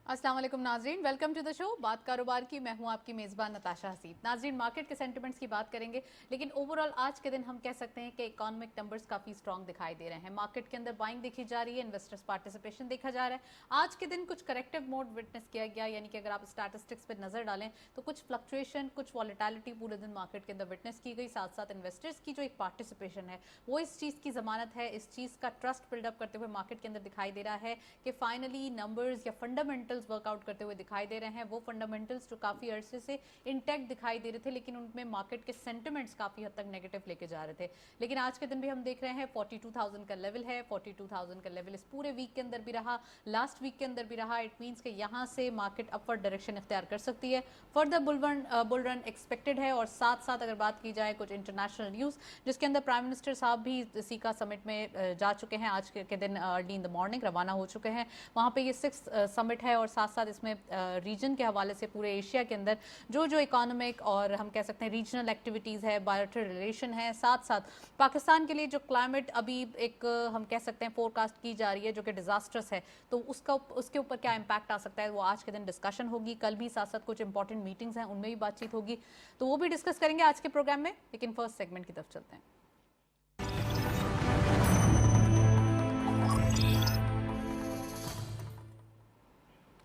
अस्सलाम वालेकुम नाजरीन, वेलकम टू द शो बात कारोबार की। मैं हूं आपकी मेज़बान नताशा हसीब। नाजरीन, मार्केट के सेंटिमेंट्स की बात करेंगे, लेकिन ओवरऑल आज के दिन हम कह सकते हैं कि इकोनॉमिक नंबर्स काफ़ी स्ट्रॉन्ग दिखाई दे रहे हैं। मार्केट के अंदर बाइंग देखी जा रही है, इन्वेस्टर्स पार्टिसिपेशन देखा जा रहा है। आज के दिन कुछ करेक्टिव मोड विटनेस किया गया, यानी कि अगर आप स्टैटिस्टिक्स पर नजर डालें तो कुछ फ्लक्चुएशन, कुछ वॉलेटिलिटी पूरे दिन मार्केट के अंदर विटनेस की गई। साथ साथ इन्वेस्टर्स की जो एक पार्टिसिपेशन है वो इस चीज़ की जमानत है, इस चीज़ का ट्रस्ट बिल्डअप करते हुए मार्केट के अंदर दिखाई दे रहा है कि फाइनली नंबर्स या फंडामेंटल्स वर्कआउट करते हुए दिखाई दे रहे हैं। वो फंडामेंटल्स जो काफ़ी अरसे से इंटैक्ट दिखाई दे रहे थे, लेकिन उनमें मार्केट के सेंटिमेंट्स काफ़ी हद तक नेगेटिव लेके जा रहे थे। लेकिन आज के दिन भी हम देख रहे हैं 42,000 का लेवल है। 42,000 का लेवल इस पूरे वीक के अंदर भी रहा, लास्ट वीक के अंदर भी रहा। इट मीन्स कि यहाँ से मार्केट अपवर्ड डायरेक्शन इख्तियार कर सकती है। फर्दर बुल रन एक्सपेक्टेड है। और साथ साथ अगर बात की जाए कुछ इंटरनेशनल न्यूज़, जिसके अंदर प्राइम मिनिस्टर साहब भी सीका समिट में जा चुके हैं। आज के दिन अर्ली इन द मॉर्निंग रवाना हो चुके हैं। वहाँ पे ये 6th समिट है और साथ साथ इसमें रीजन के हवाले से पूरे एशिया के अंदर जो इकोनॉमिक और हम कह सकते हैं रीजनल एक्टिविटीज़ है, बायोलेटरल रिलेशन है, साथ साथ पाकिस्तान के लिए जो क्लाइमेट अभी एक हम कह सकते हैं फोरकास्ट की जा रही है जो कि डिजास्टर्स है, तो उसके ऊपर क्या इम्पैक्ट आ सकता है, वो आज के दिन डिस्कशन होगी। कल भी साथ साथ कुछ इंपॉर्टेंट मीटिंग्स हैं, उनमें भी बातचीत होगी, तो वो भी डिस्कस करेंगे आज के प्रोग्राम में। लेकिन फर्स्ट सेगमेंट की तरफ चलते हैं।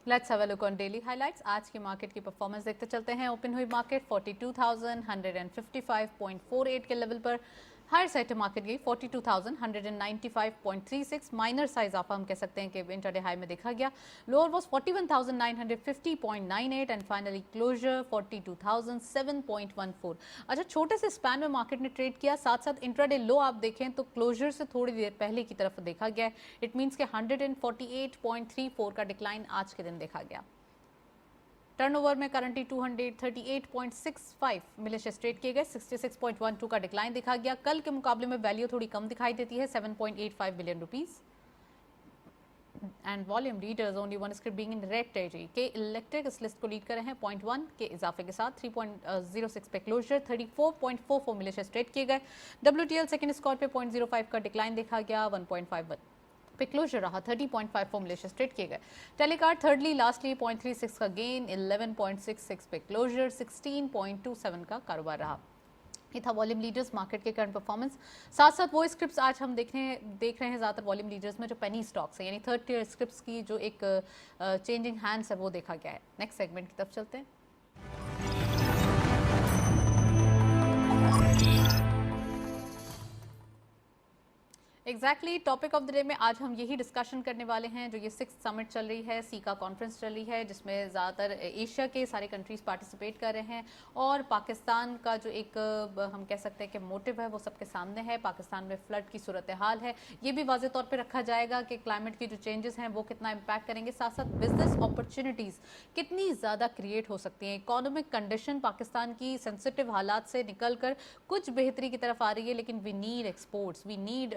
Let's have a look on daily highlights. आज की मार्केट की परफॉर्मेंस देखते चलते हैं। ओपन हुई मार्केट 42,155.48 के लेवल पर। हायर साइड पे मार्केट गई 42,195.36, माइनर साइज ऑफ हम कह सकते हैं कि इंटरडे हाई में देखा गया। Lower was 41,950.98 and finally closure 42,007.14। अच्छा, छोटे से स्पैन में मार्केट ने ट्रेड किया। साथ साथ इंट्राडे लो आप देखें तो क्लोजर से थोड़ी देर पहले की तरफ देखा गया। इट मीन्स के 148.34 का डिक्लाइन आज के दिन देखा गया। टर्नओवर में करंटली 238.65 मिलियन शेयर्स ट्रेड किए गए। 66.12 का डिक्लाइन दिखा गया। कल के मुकाबले में वैल्यू थोड़ी कम दिखाई देती है, 7.85 billion rupees. And volume leaders only one script being in red territory के इलेक्ट्रिक इस लिस्ट को लीड कर रहे हैं 0.1 के इजाफे के साथ। 3.06 पे क्लोजर। 34.44 मिलियन शेयर्स ट्रेड किए गए। WTL सेकंड स्कॉर पे 0.05 का डिक्लाइन देखा गया। 1.51 पे क्लोजर रहा। 30.54 मिलियन शेयर्स ट्रेड किए गए। टेलीकार्ड थर्डली लास्टली 0.36 का गेन। 11.66 पे क्लोजर। 16.27 का कारोबार रहा। ये था वॉल्यूम लीडर्स मार्केट के करंट परफॉर्मेंस। साथ साथ वो स्क्रिप्ट्स आज हम देख रहे हैं ज़्यादातर वॉल्यूम लीडर्स में जो पेनी स्टॉक्स है, यानी थर्ड टियर स्क्रिप्ट्स की जो एक चेंजिंग हैंड्स है, वो देखा गया है। नेक्स्ट सेगमेंट की तरफ चलते हैं। Exactly topic of the day में आज हम यही डिस्कशन करने वाले हैं। जो ये 6th समिट चल रही है, सीका कॉन्फ्रेंस चल रही है, जिसमें ज़्यादातर एशिया के सारे कंट्रीज़ पार्टिसिपेट कर रहे हैं और पाकिस्तान का जो एक हम कह सकते हैं कि मोटिव है वो सबके सामने है। पाकिस्तान में फ्लड की सूरत हाल है, ये भी वाज़े तौर पर रखा जाएगा कि क्लाइमेट की जो चेंजेस हैं वो कितना इम्पैक्ट करेंगे। साथ साथ बिजनेस अपॉर्चुनिटीज़ कितनी ज़्यादा क्रिएट हो सकती हैं। इकोनॉमिक कंडीशन पाकिस्तान की सेंसिटिव हालात से निकल कर कुछ बेहतरी की तरफ आ रही है, लेकिन we need exports, we need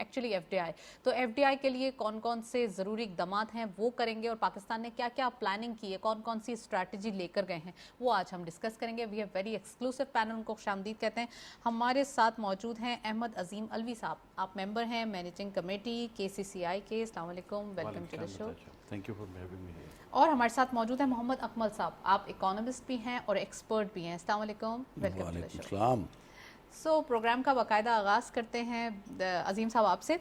actually FDI। तो FDI के लिए कौन कौन से ज़रूरी इकदाम हैं वो करेंगे, और पाकिस्तान ने क्या क्या प्लानिंग की है, कौन कौन सी स्ट्रैटेजी लेकर गए हैं, वो आज हम डिस्कस करेंगे। We have very exclusive panel, उनको खुशामदीद कहते हैं। हमारे साथ मौजूद हैं अहमद अजीम अलवी साहब, आप मेंबर हैं मैनेजिंग कमेटी KCCI के। अस्सलाम वालेकुम, welcome to the show. Thank you for having me here. और हमारे साथ मौजूद है मोहम्मद अकमल साहब, आप इकोनॉमिस्ट भी हैं और एक्सपर्ट भी हैं। अस्सलाम वालेकुम, welcome to the show. So program का बाकायदा आगाज़ करते हैं अजीम साहब आपसे।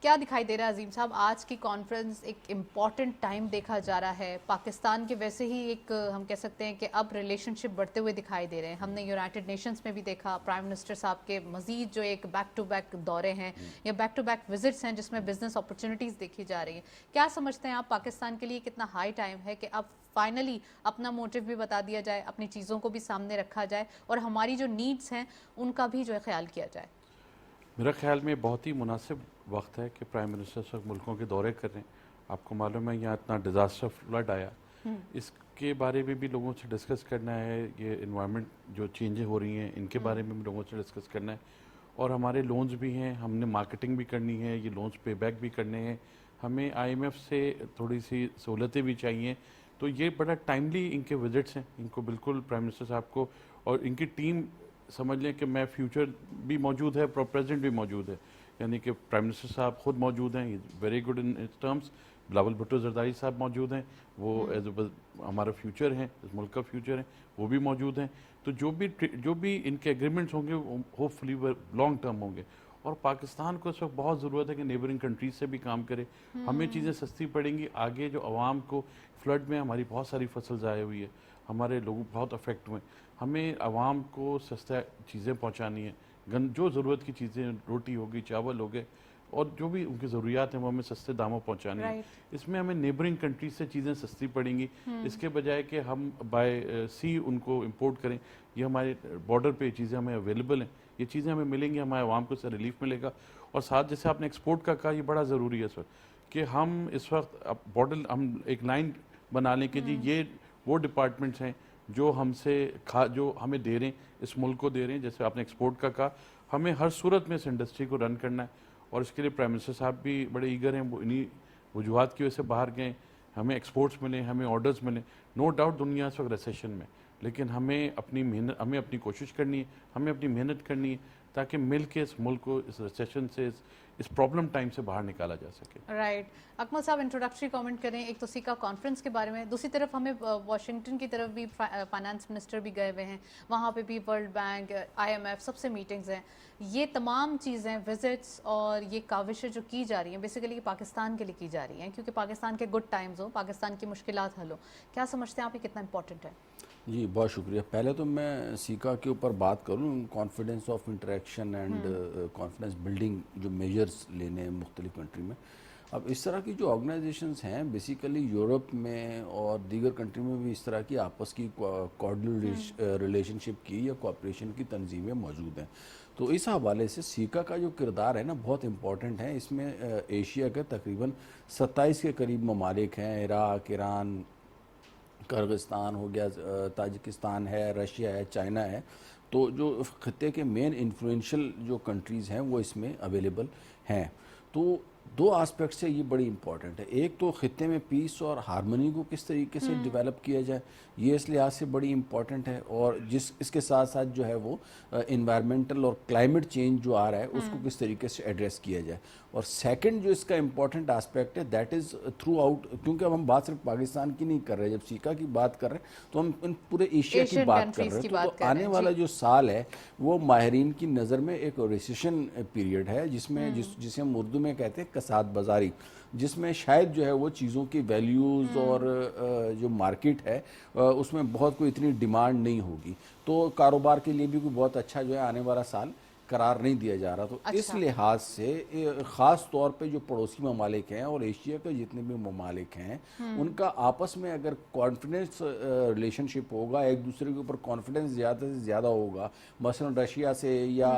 क्या दिखाई दे रहा है अजीम साहब, आज की कॉन्फ्रेंस एक इम्पॉर्टेंट टाइम देखा जा रहा है। पाकिस्तान के वैसे ही एक हम कह सकते हैं कि अब रिलेशनशिप बढ़ते हुए दिखाई दे रहे हैं। हमने यूनाइटेड नेशंस में भी देखा, प्राइम मिनिस्टर साहब के मजीद जो एक बैक टू बैक दौरे हैं या बैक टू बैक विजिट्स हैं जिसमें बिजनेस अपॉर्चुनिटीज़ देखी जा रही हैं। क्या समझते हैं आप, पाकिस्तान के लिए कितना हाई टाइम है कि अब फाइनली अपना मोटिव भी बता दिया जाए, अपनी चीज़ों को भी सामने रखा जाए और हमारी जो नीड्स हैं उनका भी जो है ख्याल किया जाए? मेरा ख्याल में बहुत ही मुनासिब वक्त है कि प्राइम मिनिस्टर सब मुल्कों के दौरे कर रहे हैं। आपको मालूम है यहाँ इतना डिज़ास्टर फ्लड आया, इसके बारे में भी लोगों से डिस्कस करना है। ये इन्वायरमेंट जो चेंजें हो रही हैं इनके बारे में भी लोगों से डिस्कस करना है। और हमारे लोन्स भी हैं, हमने मार्केटिंग भी करनी है, ये लोन्स पे बैक भी करने हैं। हमें IMF से थोड़ी सी सहूलतें भी चाहिए। तो ये बड़ा टाइमली इनके विजिट्स हैं, इनको बिल्कुल प्राइम मिनिस्टर साहब को और इनकी टीम समझ लें कि मैं फ्यूचर भी मौजूद है, प्रेजेंट भी मौजूद है। यानी कि प्राइम मिनिस्टर साहब खुद मौजूद हैं, very good in terms, Bilawal Bhutto Zardari साहब मौजूद हैं, वो एज हमारा फ्यूचर हैं, इस मुल्क का फ्यूचर है, वो भी मौजूद हैं। तो जो भी इनके एग्रीमेंट्स होंगे होपफुली वो लॉन्ग टर्म होंगे। और पाकिस्तान को इस वक्त बहुत ज़रूरत है कि नेबरिंग कंट्रीज से भी काम करे। हमें चीज़ें सस्ती पड़ेंगी आगे। जो आवाम को फ्लड में हमारी बहुत सारी फसल ज़ाया हुई है, हमारे लोग बहुत अफेक्ट हुए, हमें आवाम को सस्ता चीज़ें पहुँचानी है। जो ज़रूरत की चीज़ें, रोटी होगी, चावल हो गए, और जो भी उनकी ज़रूरियात हैं वो हमें सस्ते दामों पहुँचानी है। इसमें हमें नेबरिंग कंट्रीज से चीज़ें सस्ती पड़ेंगी, इसके बजाय कि हम बाय सी उनको इंपोर्ट करें। ये हमारे बॉर्डर पे चीज़ें हमें अवेलेबल हैं, ये चीज़ें हमें मिलेंगी, हमारे आवाम को इससे रिलीफ मिलेगा। और साथ जैसे आपने एक्सपोर्ट का कहा, ये बड़ा ज़रूरी है इस वक्त कि हम इस वक्त बॉर्डर हम एक लाइन बना लें कि जी ये वो डिपार्टमेंट्स हैं जो जो हमें दे रहे हैं, इस मुल्क को दे रहे हैं। जैसे आपने एक्सपोर्ट का कहा, हमें हर सूरत में इस इंडस्ट्री को रन करना है, और इसके लिए प्राइम मिनिस्टर साहब भी बड़े ईगर हैं। वो इन्हीं वजूहत की वजह से बाहर गए, हमें एक्सपोर्ट्स मिले, हमें ऑर्डर्स मिले। नो डाउट दुनिया इस वक्त रिसेशन में, लेकिन हमें अपनी मेहनत, हमें अपनी कोशिश करनी है, हमें अपनी मेहनत करनी है, ताकि मिल के इस मुल्क को इस रिसेशन से, इस प्रॉब्लम टाइम से बाहर निकाला जा सके। राइट। अकमल साहब, इंट्रोडक्टरी कमेंट करें एक तो सीका कॉन्फ्रेंस के बारे में, दूसरी तरफ हमें वाशिंगटन की तरफ भी फाइनेंस मिनिस्टर भी गए हुए हैं, वहाँ पे भी वर्ल्ड बैंक, IMF सबसे मीटिंग्स हैं। ये तमाम चीज़ें, विजिट्स और ये काविशें जो की जा रही हैं बेसिकली पाकिस्तान के लिए की जा रही हैं, क्योंकि पाकिस्तान के गुड टाइम्स हो, पाकिस्तान की मुश्किलात हल हो। क्या समझते हैं आप, ये कितना इंपॉर्टेंट है? जी बहुत शुक्रिया। पहले तो मैं सीका के ऊपर बात करूँ, confidence of interaction and confidence building जो मेजर्स लेने हैं मुख्तलिफ कंट्री में। अब इस तरह की जो ऑर्गेनाइजेशंस हैं बेसिकली यूरोप में और दीगर कंट्री में भी इस तरह की आपस की कॉर्डिनल रिलेशनशिप की या कोऑपरेशन की तंजीमें मौजूद हैं। तो इस हवाले से सीका का जो किरदार है ना बहुत इम्पॉर्टेंट है। इसमें एशिया के तकरीबन 27 के करीब ममालिक हैं, इराक, ईरान, किर्गिस्तान हो गया, ताजिकिस्तान है, रशिया है, चाइना है। तो जो खत्े के मेन इन्फ्लुएंशियल जो कंट्रीज़ हैं वो इसमें अवेलेबल हैं। तो दो आस्पेक्ट से ये बड़ी इंपॉर्टेंट है। एक तो खत्े में पीस और हारमोनी को किस तरीके से डेवलप किया जाए, ये इस लिहाज से बड़ी इंपॉर्टेंट है। और इसके साथ साथ जो है वो इन्वायरमेंटल और क्लाइमेट चेंज जो आ रहा है उसको किस तरीके से एड्रेस किया जाए। और सेकंड जो इसका इंपॉर्टेंट एस्पेक्ट है दैट इज़ थ्रू आउट, क्योंकि अब हम बात सिर्फ पाकिस्तान की नहीं कर रहे, जब सीका की बात कर रहे हैं तो हम इन पूरे एशिया की बात कर रहे हैं। तो आने वाला जो साल है वो माहिरीन की नज़र में एक रिसेशन पीरियड है, जिसे हम उर्दू में कहते हैं कसाद बाजारी, जिसमें शायद जो है वो चीज़ों की वैल्यूज़ और जो मार्केट है उसमें बहुत कोई इतनी डिमांड नहीं होगी। तो कारोबार के लिए भी कोई बहुत अच्छा जो है आने वाला साल करार नहीं दिया जा रहा। तो इस लिहाज से ख़ास तौर पे जो पड़ोसी ममालिक हैं और एशिया के जितने भी ममालिक हैं उनका आपस में अगर कॉन्फिडेंस रिलेशनशिप होगा, एक दूसरे के ऊपर कॉन्फिडेंस ज़्यादा से ज़्यादा होगा, मसलन रशिया से या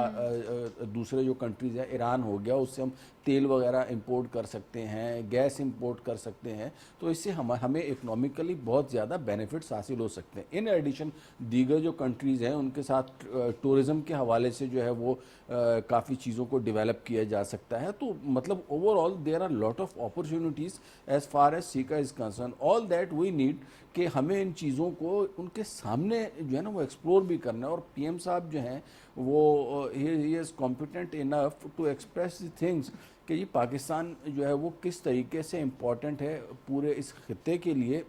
दूसरे जो कंट्रीज़ हैं, ईरान हो गया, उससे हम तेल वगैरह इंपोर्ट कर सकते हैं, गैस इंपोर्ट कर सकते हैं, तो इससे हमें इकोनॉमिकली बहुत ज़्यादा बेनिफिट्स हासिल हो सकते हैं। इन एडिशन दीगर जो कंट्रीज़ हैं उनके साथ टूरिज़म के हवाले से जो है वो काफ़ी चीज़ों को डेवलप किया जा सकता है। तो मतलब overall there are lot of opportunities as far as सीका is concern. All that we need कि हमें इन चीज़ों को उनके सामने जो है ना वो एक्सप्लोर भी करना है। और पीएम साहब जो हैं वो he is competent enough to express the things कि ये पाकिस्तान जो है वो किस तरीके से इम्पॉर्टेंट है पूरे इस खित्ते के लिए।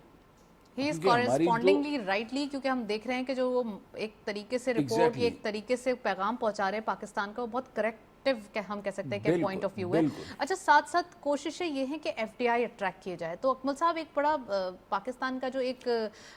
ही इज कॉरेस्पॉन्डिंगली राइटली, क्योंकि हम देख रहे हैं कि जो वो एक तरीके से रिपोर्ट या एक तरीके से पैगाम पहुंचा रहे हैं पाकिस्तान का, वो बहुत करेक्ट हम कह सकते हैं कि पॉइंट ऑफ व्यू है। अच्छा, साथ साथ कोशिशें ये हैं कि FDI अट्रैक्ट किए जाए। तो अकमल साहब, एक बड़ा पाकिस्तान का जो एक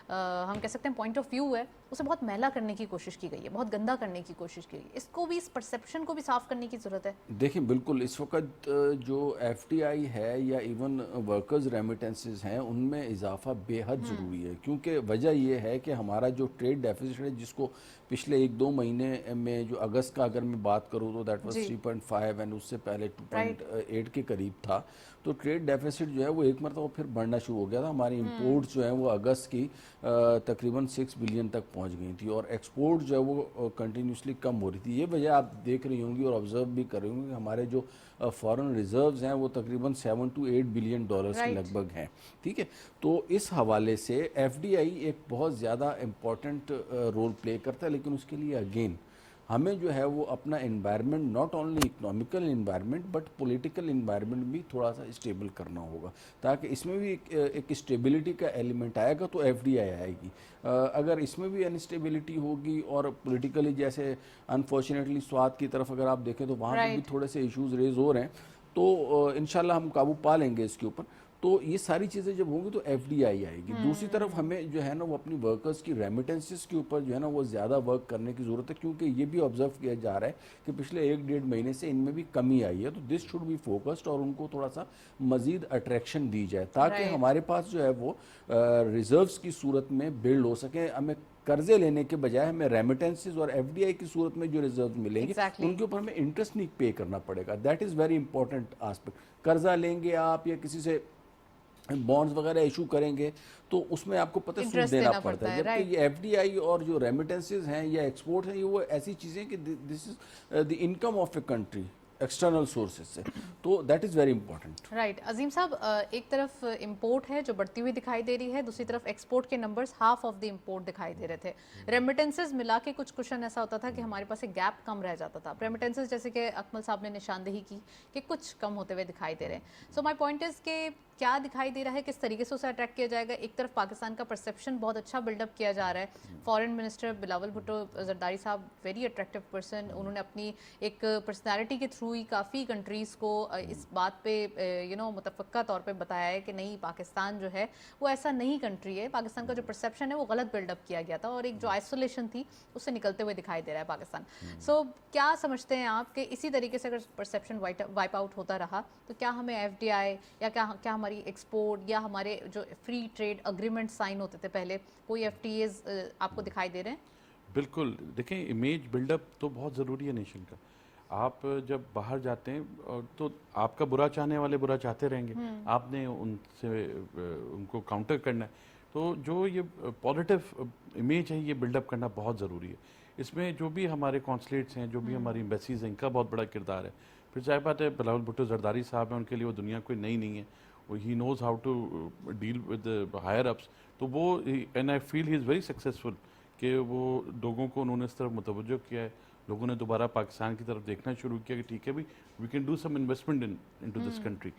हम कह सकते हैं पॉइंट ऑफ व्यू है, उसे बहुत मैला करने की कोशिश की गई है, बहुत गंदा करने की कोशिश की गई है। इसको भी, इस परसेप्शन को भी साफ करने की ज़रूरत है। देखिए बिल्कुल, इस वक्त जो FDI है या इवन वर्कर्स रेमिटेंसेस हैं उनमें इजाफा बेहद ज़रूरी है, क्योंकि वजह यह है कि हमारा जो ट्रेड डेफिसिट है, जिसको पिछले 1-2 महीने में जो अगस्त का अगर मैं बात करूँ तो दैट वाज 3.5 एंड उससे पहले 2.8 के करीब था। तो ट्रेड डेफिसिट जो है वो एक मरतबा फिर बढ़ना शुरू हो गया था। हमारी इंपोर्ट्स जो हैं वो अगस्त की तकरीबन 6 बिलियन तक पहुंच गई थी और एक्सपोर्ट जो है वो कंटिन्यूसली कम हो रही थी। ये वजह आप देख रही होंगी और ऑब्जर्व भी कर रही होंगी कि हमारे जो फॉरेन रिजर्व्स हैं वो तकरीबन 7 to 8 बिलियन डॉलर्स के लगभग हैं। ठीक है, तो इस हवाले से FDI एक बहुत ज़्यादा इम्पॉर्टेंट रोल प्ले करता है, लेकिन उसके लिए अगेन ہمیں جو ہے وہ اپنا environment not only economical environment but political environment بھی تھوڑا سا اسٹیبل کرنا ہوگا، تاکہ اس میں بھی ایک اسٹیبلٹی کا ایلیمنٹ آئے گا تو ایف ڈی آئی آئے گی. اگر اس میں بھی انسٹیبلٹی ہوگی اور پولیٹیکلی جیسے انفارچونیٹلی سوات کی طرف اگر آپ دیکھیں تو وہاں پہ بھی تھوڑے سے ایشوز ریز ہو رہے ہیں، تو انشاءاللہ ہم قابو پا لیں گے اس کے اوپر. تو یہ ساری چیزیں جب ہوں گی تو ایف ڈی آئی آئے گی. دوسری طرف ہمیں جو ہے نا وہ اپنی ورکرز کی ریمیٹنسز کے اوپر جو ہے نا وہ زیادہ ورک کرنے کی ضرورت ہے، کیونکہ یہ بھی آبزرو کیا جا رہا ہے کہ پچھلے 1-1.5 مہینے سے ان میں بھی کمی آئی ہے. تو دس شوڈ بی فوکسڈ اور ان کو تھوڑا سا مزید اٹریکشن دی جائے تاکہ ہمارے پاس جو ہے وہ ریزروز کی صورت میں بلڈ ہو سکیں. ہمیں قرضے لینے کے بجائے ہمیں ریمیٹنسز اور ایف ڈی آئی کی صورت میں جو ریزرو ملیں گے ان کے اوپر ہمیں انٹرسٹ نہیں پے کرنا پڑے گا. That is very important aspect. قرضہ لیں گے آپ یا کسی سے بانڈز وغیرہ ایشو کریں گے تو اس میں آپ کو پتہ سود دینا پڑتا ہے، جبکہ یہ ایف ڈی آئی اور جو ریمیٹنسز ہیں یا ایکسپورٹ ہیں یہ وہ ایسی چیزیں کہ this is the income of a country external sources سے، تو that is very important. Right. Azeem صاحب، ایک طرف امپورٹ ہے جو بڑھتی ہوئی دکھائی دے رہی ہے، دوسری طرف ایکسپورٹ کے numbers half of the import دکھائی دے رہے تھے. ریمیٹنسز ملا کے کچھ کوشچن ایسا ہوتا تھا کہ ہمارے پاس ایک گیپ کم رہ جاتا تھا. ریمیٹنسز جیسے کہ اکمل صاحب نے نشاندہی کی کہ کچھ کم ہوتے ہوئے دکھائی دے رہے ہیں. سو مائی پوائنٹ از کہ کیا دکھائی دے رہا ہے، کس طریقے سے اسے اٹریکٹ کیا جائے گا. ایک طرف پاکستان کا پرسیپشن بہت اچھا بلڈ اپ کیا جا رہا ہے. فارن منسٹر بلاول بھٹو زرداری صاحب ویری اٹریکٹیو پرسن، انہوں نے اپنی ایک پرسنالٹی کے تھرو ہی کافی کنٹریز کو اس بات پہ متفقہ طور پہ بتایا ہے کہ نہیں، پاکستان جو ہے وہ ایسا نہیں کنٹری ہے. پاکستان کا جو پرسیپشن ہے وہ غلط بلڈ اپ کیا گیا تھا اور ایک جو آئسولیشن تھی اس سے نکلتے ہوئے دکھائی دے رہا ہے پاکستان. سو کیا سمجھتے ہیں آپ کہ اسی طریقے سے اگر پرسیپشن وائپ آؤٹ ہوتا رہا تو کیا ہمیں ایف ڈی آئی یا کیا ہماری ایکسپورٹ یا ہمارے جو فری ٹریڈ اگریمنٹ سائن ہوتے تھے پہلے، کوئی ایف ٹی ایز آپ کو دکھائی دے رہے ہیں؟ بالکل. دیکھیں، امیج بلڈ اپ تو بہت ضروری ہے نیشن کا. آپ جب باہر جاتے ہیں تو آپ کا برا چاہنے والے برا چاہتے رہیں گے، آپ نے ان سے ان کو کاؤنٹر کرنا ہے. تو جو یہ پازیٹیو امیج ہے یہ بلڈ اپ کرنا بہت ضروری ہے. اس میں جو بھی ہمارے کونسلیٹس ہیں، جو بھی ہماری ایمبیسیز ہیں، ان کا بہت بڑا کردار ہے. پھر ظاہر بات ہے بلاول بھٹو زرداری صاحب ہیں، ان کے لیے وہ دنیا کوئی نئی نہیں ہے. He knows how to deal with higher ups. تو وہ and I feel he is very successful کہ وہ لوگوں کو انہوں نے اس طرف متوجہ کیا ہے. لوگوں نے دوبارہ پاکستان کی طرف دیکھنا شروع کیا کہ ٹھیک ہے بھائی، we can do some investment into this country.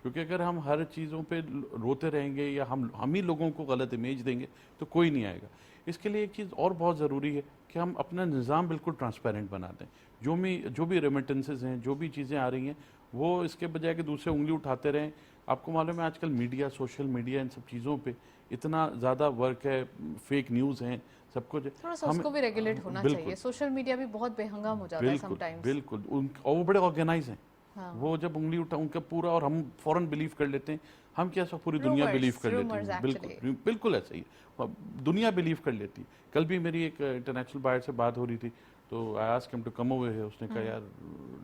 کیونکہ اگر ہم ہر چیزوں پہ روتے رہیں گے یا ہم ہی لوگوں کو غلط امیج دیں گے تو کوئی نہیں آئے گا. اس کے لیے ایک چیز اور بہت ضروری ہے کہ ہم اپنا نظام بالکل ٹرانسپیرنٹ بنا دیں. جو بھی ریمیٹنسز ہیں، جو بھی چیزیں آ رہی ہیں، وہ اس کے بجائے کہ دوسرے انگلی اٹھاتے رہیں. آپ کو معلوم ہے آج کل میڈیا، سوشل میڈیا، ان سب چیزوں پہ اتنا زیادہ ورک ہے، فیک نیوز ہیں، سب کچھ. تھوڑا سا اس کو بھی ریگولیٹ ہونا چاہیے. سوشل میڈیا بھی بہت بے ہنگام ہو جاتا ہے سم ٹائمز. بالکل. اور وہ بڑے آرگنائز ہیں. وہ جب انگلی اٹھا ان کا پورا، اور ہم فوراً بلیو کر لیتے ہیں. ہم کیسا پوری دنیا بلیو کر لیتی ہے. بالکل ایسا ہی دنیا بلیو کر لیتی. کل بھی میری ایک انٹرنیشنل بائر سے بات ہو رہی تھی تو آئی آسک ہم ٹو کم اوے. اس نے کہا یار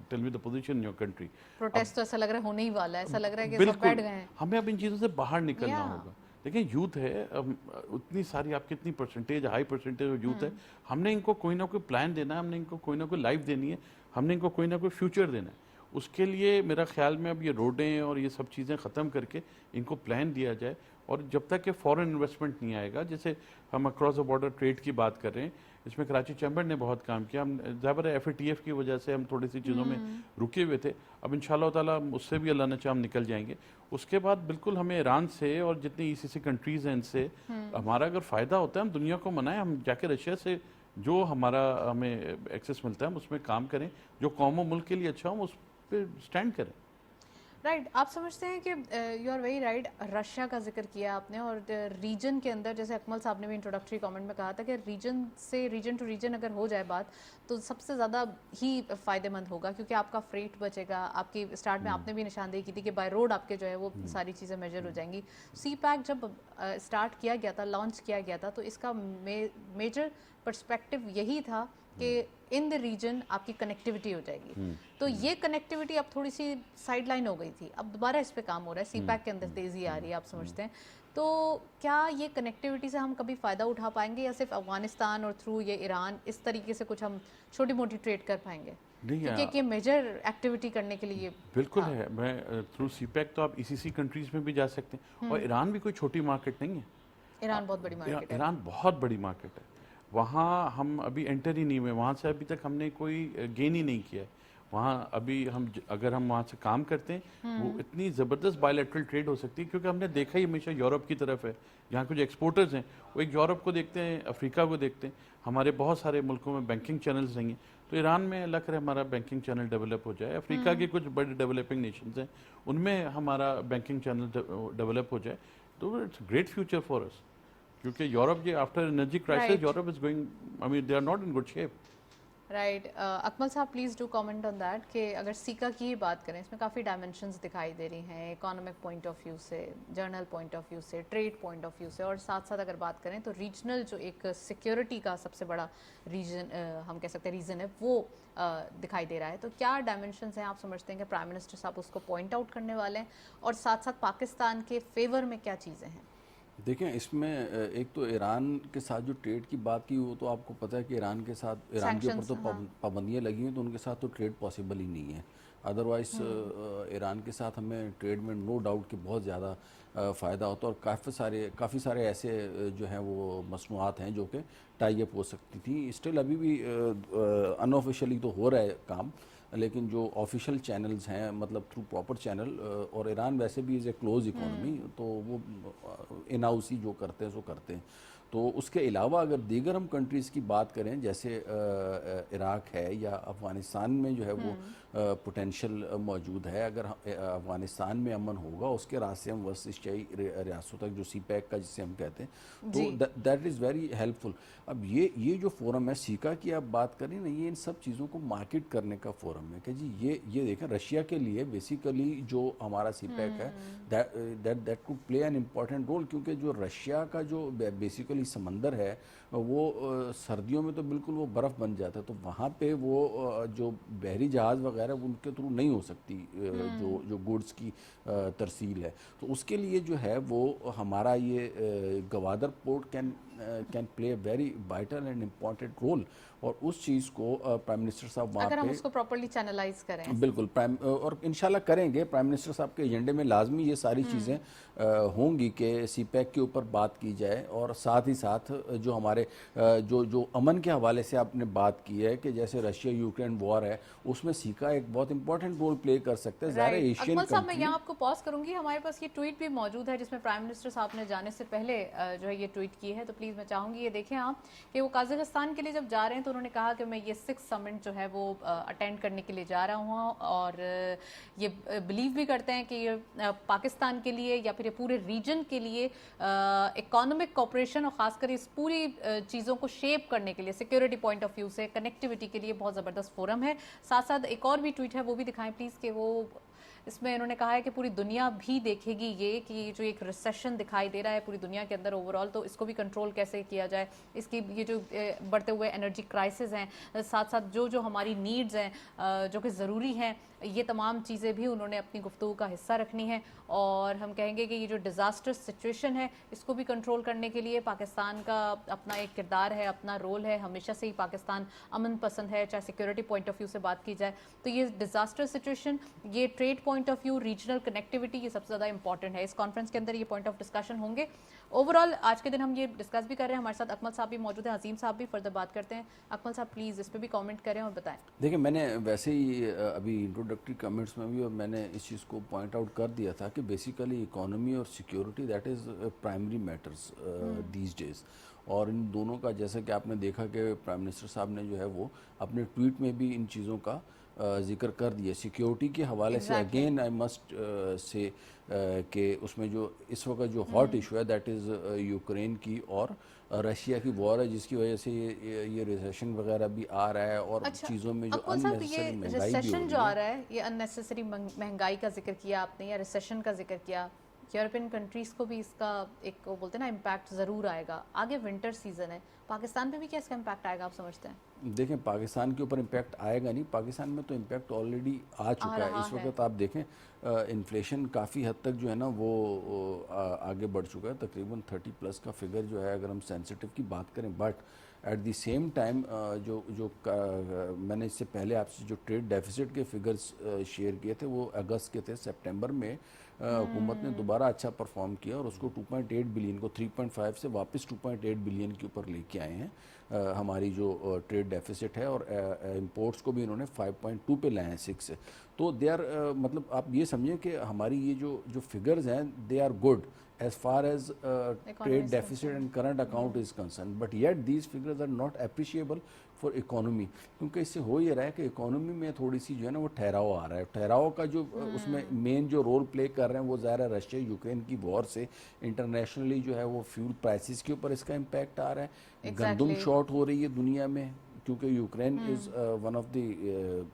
tell me the position in your country. Protest تو ایسا لگ رہا ہے ہونے ہی والا ہے، ایسا لگ رہا ہے کہ سب بیٹھ گئے ہیں. ہمیں اب ان چیزوں سے باہر نکلنا ہوگا. دیکھیں یوتھ ہے، اتنی ساری آپ کی اتنی پرسنٹیج، ہائی پرسنٹیج یوتھ ہے. ہم نے ان کو کوئی نہ کوئی پلان دینا ہے، ہم نے ان کو کوئی نہ کوئی لائف دینی ہے، ہم نے ان کو کوئی نہ کوئی فیوچر دینا ہے. اس کے لیے میرا خیال میں اب یہ روڈیں اور یہ سب چیزیں ختم کر کے ان کو پلان دیا جائے. اور جب تک کہ فورن انویسٹمنٹ نہیں آئے گا، جیسے ہم اکراس دا بارڈر ٹریڈ کی بات کر رہے ہیں، اس میں کراچی چیمبر نے بہت کام کیا. ہم ظاہر ہے ایف اے ٹی ایف کی وجہ سے ہم تھوڑی سی چیزوں میں رکے ہوئے تھے. اب انشاءاللہ تعالیٰ اس سے بھی اللہ نے چاہا ہم نکل جائیں گے. اس کے بعد بالکل ہمیں ایران سے اور جتنی ای سی سی کنٹریز ہیں ان سے ہمارا اگر فائدہ ہوتا ہے، ہم دنیا کو منائیں. ہم جا کے رشیا سے جو ہمیں ایکسیس ملتا ہے ہم اس میں کام کریں. جو قوم و ملک کے لیے اچھا ہم اس پہ سٹینڈ کریں. رائٹ. آپ سمجھتے ہیں کہ you are very right. Russia کا ذکر کیا آپ نے، اور ریجن کے اندر جیسے اکمل صاحب نے بھی انٹروڈکٹری کامنٹ میں کہا تھا کہ ریجن ٹو ریجن اگر ہو جائے بات تو سب سے زیادہ ہی فائدہ مند ہوگا، کیونکہ آپ کا فریٹ بچے گا. آپ کی اسٹارٹ میں آپ نے بھی نشاندہی کی تھی کہ بائی روڈ آپ کے جو ہے وہ ساری چیزیں میجر ہو جائیں گی. سی پیک جب اسٹارٹ کیا گیا تھا، لانچ کیا گیا تھا، تو اس کا میجر پرسپیکٹو یہی تھا کہ ان دی ریجن آپ کی کنیکٹیوٹی ہو جائے گی. تو یہ کنیکٹیوٹی اب تھوڑی سی سائڈ لائن ہو گئی تھی، اب دوبارہ اس پہ کام ہو رہا ہے. سی پیک کے اندر تیزی آ رہی ہے، آپ سمجھتے ہیں. تو کیا یہ کنیکٹیوٹی سے ہم کبھی فائدہ اٹھا پائیں گے، یا صرف افغانستان اور تھرو یہ ایران اس طریقے سے کچھ ہم چھوٹی موٹی ٹریڈ کر پائیں گے؟ کیونکہ یہ میجر ایکٹیویٹی کرنے کے لیے بالکل ہے. میں تھرو سی پیک تو آپ ای سی سی کنٹریز میں بھی جا سکتے ہیں. اور ایران بھی کوئی چھوٹی مارکیٹ نہیں ہے. ایران بہت بڑی مارکیٹ ہے. ایران بہت بڑی مارکیٹ ہے. وہاں ہم ابھی انٹر ہی نہیں ہوئے, وہاں سے ابھی تک ہم نے کوئی گین ہی نہیں کیا ہے. وہاں ابھی اگر ہم وہاں سے کام کرتے ہیں وہ اتنی زبردست بائیلیٹرل ٹریڈ ہو سکتی ہے, کیونکہ ہم نے دیکھا ہی ہمیشہ یورپ کی طرف ہے. یہاں کچھ ایکسپورٹرز ہیں وہ ایک یورپ کو دیکھتے ہیں, افریقہ کو دیکھتے ہیں. ہمارے بہت سارے ملکوں میں بینکنگ چینلز نہیں ہیں, تو ایران میں اللہ کرے ہمارا بینکنگ چینل ڈیولپ ہو جائے. افریقہ کے کچھ بڑے ڈیولپنگ نیشنز ہیں, ان میں ہمارا بینکنگ چینل ڈیولپ ہو جائے تو it's great future for us. کیونکہ یورپ یہ after energy crisis Europe is going, I mean they are not in good shape. Right. Akmal صاحب please do comment on that کہ اگر سیکا کی ہی بات کریں, اس میں کافی ڈائمینشنز دکھائی دے رہی ہیں, اکانومک پوائنٹ آف ویو سے, جرنل پوائنٹ آف ویو سے, ٹریڈ پوائنٹ آف ویو سے, اور ساتھ ساتھ اگر بات کریں تو ریجنل جو ایک سیکیورٹی کا سب سے بڑا ریجن ہم کہہ سکتے ہیں ریزن ہے وہ دکھائی دے رہا ہے. تو کیا ڈائمینشنز ہیں آپ سمجھتے ہیں کہ پرائم منسٹر صاحب اس کو پوائنٹ آؤٹ کرنے والے ہیں, اور ساتھ ساتھ پاکستان کے فیور میں کیا چیزیں ہیں؟ دیکھیں اس میں ایک تو ایران کے ساتھ جو ٹریڈ کی بات کی, وہ تو آپ کو پتہ ہے کہ ایران کے اوپر تو پابندیاں لگی ہیں, تو ان کے ساتھ تو ٹریڈ پاسبل ہی نہیں ہے. ادروائز ایران کے ساتھ ہمیں ٹریڈ میں نو ڈاؤٹ کہ بہت زیادہ فائدہ ہوتا ہے, اور کافی سارے ایسے جو ہیں وہ مصنوعات ہیں جو کہ ٹائی اپ ہو سکتی تھیں. اسٹل ابھی بھی ان آفیشلی تو ہو رہا ہے کام, لیکن جو آفیشیل چینلز ہیں مطلب تھرو پراپر چینل, اور ایران ویسے بھی از اے کلوز اکانومی, تو وہ ان ہاؤس ہی جو کرتے ہیں سو کرتے ہیں. تو اس کے علاوہ اگر دیگر ہم کنٹریز کی بات کریں جیسے عراق ہے یا افغانستان میں جو ہے وہ پوٹینشیل موجود ہے. اگر افغانستان میں امن ہوگا, اس کے راستے ہم وسط ایشیائی ریاستوں تک جو سی پیک کا جسے ہم کہتے ہیں, تو دیٹ از ویری ہیلپ فل. اب یہ جو فورم ہے سیکا کی آپ بات کریں نا, یہ ان سب چیزوں کو مارکیٹ کرنے کا فورم ہے کہ جی یہ دیکھیں رشیا کے لیے بیسیکلی جو ہمارا سی پیک ہے that could play an important role, کیونکہ جو رشیا کا جو بیسیکلی سمندر ہے وہ سردیوں میں تو بالکل وہ برف بن جاتا ہے, تو وہاں پہ وہ جو بحری جہاز وغیرہ ان کے تھرو نہیں ہو سکتی جو گوڈز کی ترسیل ہے. تو اس کے لیے جو ہے وہ ہمارا یہ Gwadar port can play a very vital and important role, اور اس چیز کو پرائم منسٹر صاحب وہاں پہ اگر ہم اس کو پراپرلی چینلائز کریں بالکل اور انشاءاللہ کریں گے. پرائم منسٹر صاحب کے ایجنڈے میں لازمی یہ ساری چیزیں ہوں گی کہ سی پیک کے اوپر بات کی جائے, اور ساتھ ہی ساتھ جو ہمارے جو امن کے حوالے سے آپ نے بات کی ہے کہ جیسے رشیا یوکرین وار ہے, اس میں سیکا ایک بہت امپورٹنٹ رول پلے کر سکتے ہیں. ظاہر ایشین اکمل صاحب میں یہاں آپ کو پاس کروں گی, ہمارے پاس یہ ٹویٹ بھی موجود ہے جس میں پرائم منسٹر صاحب نے جانے سے پہلے جو ہے یہ ٹویٹ کی ہے, تو پلیز میں چاہوں گی یہ دیکھیں آپ کہ وہ قازقستان کے لیے جب جا رہے ہیں تو انہوں نے کہا کہ میں یہ 6 سمٹ جو ہے وہ اٹینڈ کرنے کے لیے جا رہا ہوں, اور یہ بلیو بھی کرتے ہیں کہ یہ پاکستان کے لیے یا پھر یہ پورے ریجن کے لیے اکانومک کوپریشن اور خاص کر اس پوری چیزوں کو شیپ کرنے کے لیے سیکیورٹی پوائنٹ آف ویو سے کنیکٹیوٹی کے لیے بہت زبردست فورم ہے. ساتھ ساتھ ایک اور بھی ٹویٹ ہے وہ بھی دکھائیں پلیز, کہ وہ اس میں انہوں نے کہا ہے کہ پوری دنیا بھی دیکھے گی یہ کہ جو ایک ریسیشن دکھائی دے رہا ہے پوری دنیا کے اندر اوور آل, تو اس کو بھی کنٹرول کیسے کیا جائے, اس کی یہ جو بڑھتے ہوئے انرجی کرائسس ہیں, ساتھ ساتھ جو ہماری نیڈز ہیں جو کہ ضروری ہیں, یہ تمام چیزیں بھی انہوں نے اپنی گفتگو کا حصہ رکھنی ہے. اور ہم کہیں گے کہ یہ جو ڈیزاسٹر سچویشن ہے اس کو بھی کنٹرول کرنے کے لیے پاکستان کا اپنا ایک کردار ہے, اپنا رول ہے. ہمیشہ سے ہی پاکستان امن پسند ہے, چاہے سیکیورٹی پوائنٹ آف ویو سے بات کی جائے تو یہ ڈیزاسٹر سچویشن, یہ trade point of view, regional connectivity, یہ سب سے زیادہ امپورٹنٹ ہے. اس کانفرنس کے اندر یہ پوائنٹ آف ڈسکشن ہوں گے. اوور آل آج کے دن ہم یہ ڈسکس بھی کر رہے ہیں, ہمارے ساتھ اکمل صاحب بھی موجود ہیں, عظیم صاحب بھی فردر بات کرتے ہیں. اکمل صاحب پلیز اس پہ بھی کامنٹ کریں اور بتائیں. دیکھیں میں نے ویسے ہی ابھی انٹروڈکٹری کمنٹس میں بھی اور میں نے اس چیز کو پوائنٹ آؤٹ کر دیا تھا کہ بیسیکلی اکانومی اور security that is primary matters these days, اور ان دونوں کا جیسا کہ آپ نے دیکھا کہ پرائم منسٹر صاحب نے جو ہے وہ اپنے ٹویٹ میں بھی ان چیزوں کا ذکر کر دیا. سیکیورٹی کے حوالے سے اگین آئی مسٹ سے کہ اس میں جو اس وقت جو ہاٹ ایشو ہے دیٹ از یوکرین کی اور رشیا کی وار ہے, جس کی وجہ سے یہ ریسیشن وغیرہ بھی آ رہا ہے, اور چیزوں میں جو اننیسیسری مہنگائی بھی ہو رہی ہے. جو آ رہا ہے یہ اننیسیسری مہنگائی کا ذکر کیا آپ نے, یا ریسیشن کا ذکر کیا, یورپین کنٹریز کو بھی اس کا ایک وہ بولتے ہیں نا امپیکٹ ضرور آئے گا. آگے ونٹر سیزن ہے, پاکستان پہ بھی کیا اس کا امپیکٹ آئے گا آپ سمجھتے ہیں؟ دیکھیں پاکستان کے اوپر امپیکٹ آئے گا نہیں, پاکستان میں تو امپیکٹ آلریڈی آ چکا ہے. اس وقت آپ دیکھیں انفلیشن کافی حد تک جو ہے نا وہ آگے بڑھ چکا ہے, تقریباً 30+ کا فگر جو ہے اگر ہم سینسٹیو کی بات کریں. But at the same time جو میں نے اس سے پہلے آپ سے جو ٹریڈ ڈیفیسٹ کے فگرز شیئر کیے تھے وہ اگست کے تھے. سپٹمبر میں حکومت نے دوبارہ اچھا پرفارم کیا اور اس کو 2.8 بلین کو 3.5 سے واپس 2.8 بلین کے اوپر لے کے آئے ہیں. ہماری جو ٹریڈ ڈیفیسٹ ہے اور امپورٹس کو بھی انہوں نے 5.2 پہ لائے ہیں 6 سے. تو دے آر مطلب آپ یہ سمجھیں کہ ہماری یہ جو فگرز ہیں they are good as far as trade deficit and current account is concerned, but yet these figures are not appreciable for economy, کیونکہ اس سے ہو یہ رہا ہے کہ اکانومی میں تھوڑی سی جو ہے نا وہ ٹھہراؤ آ رہا ہے. ٹھہراؤ کا جو اس میں مین جو رول پلے کر رہے ہیں وہ ظاہر ہے رشیا یوکرین کی وار سے انٹرنیشنلی جو ہے وہ فیول پرائسز کے اوپر اس کا امپیکٹ آ رہا ہے. گندم شارٹ ہو رہی ہے دنیا میں کیونکہ Ukraine is one of the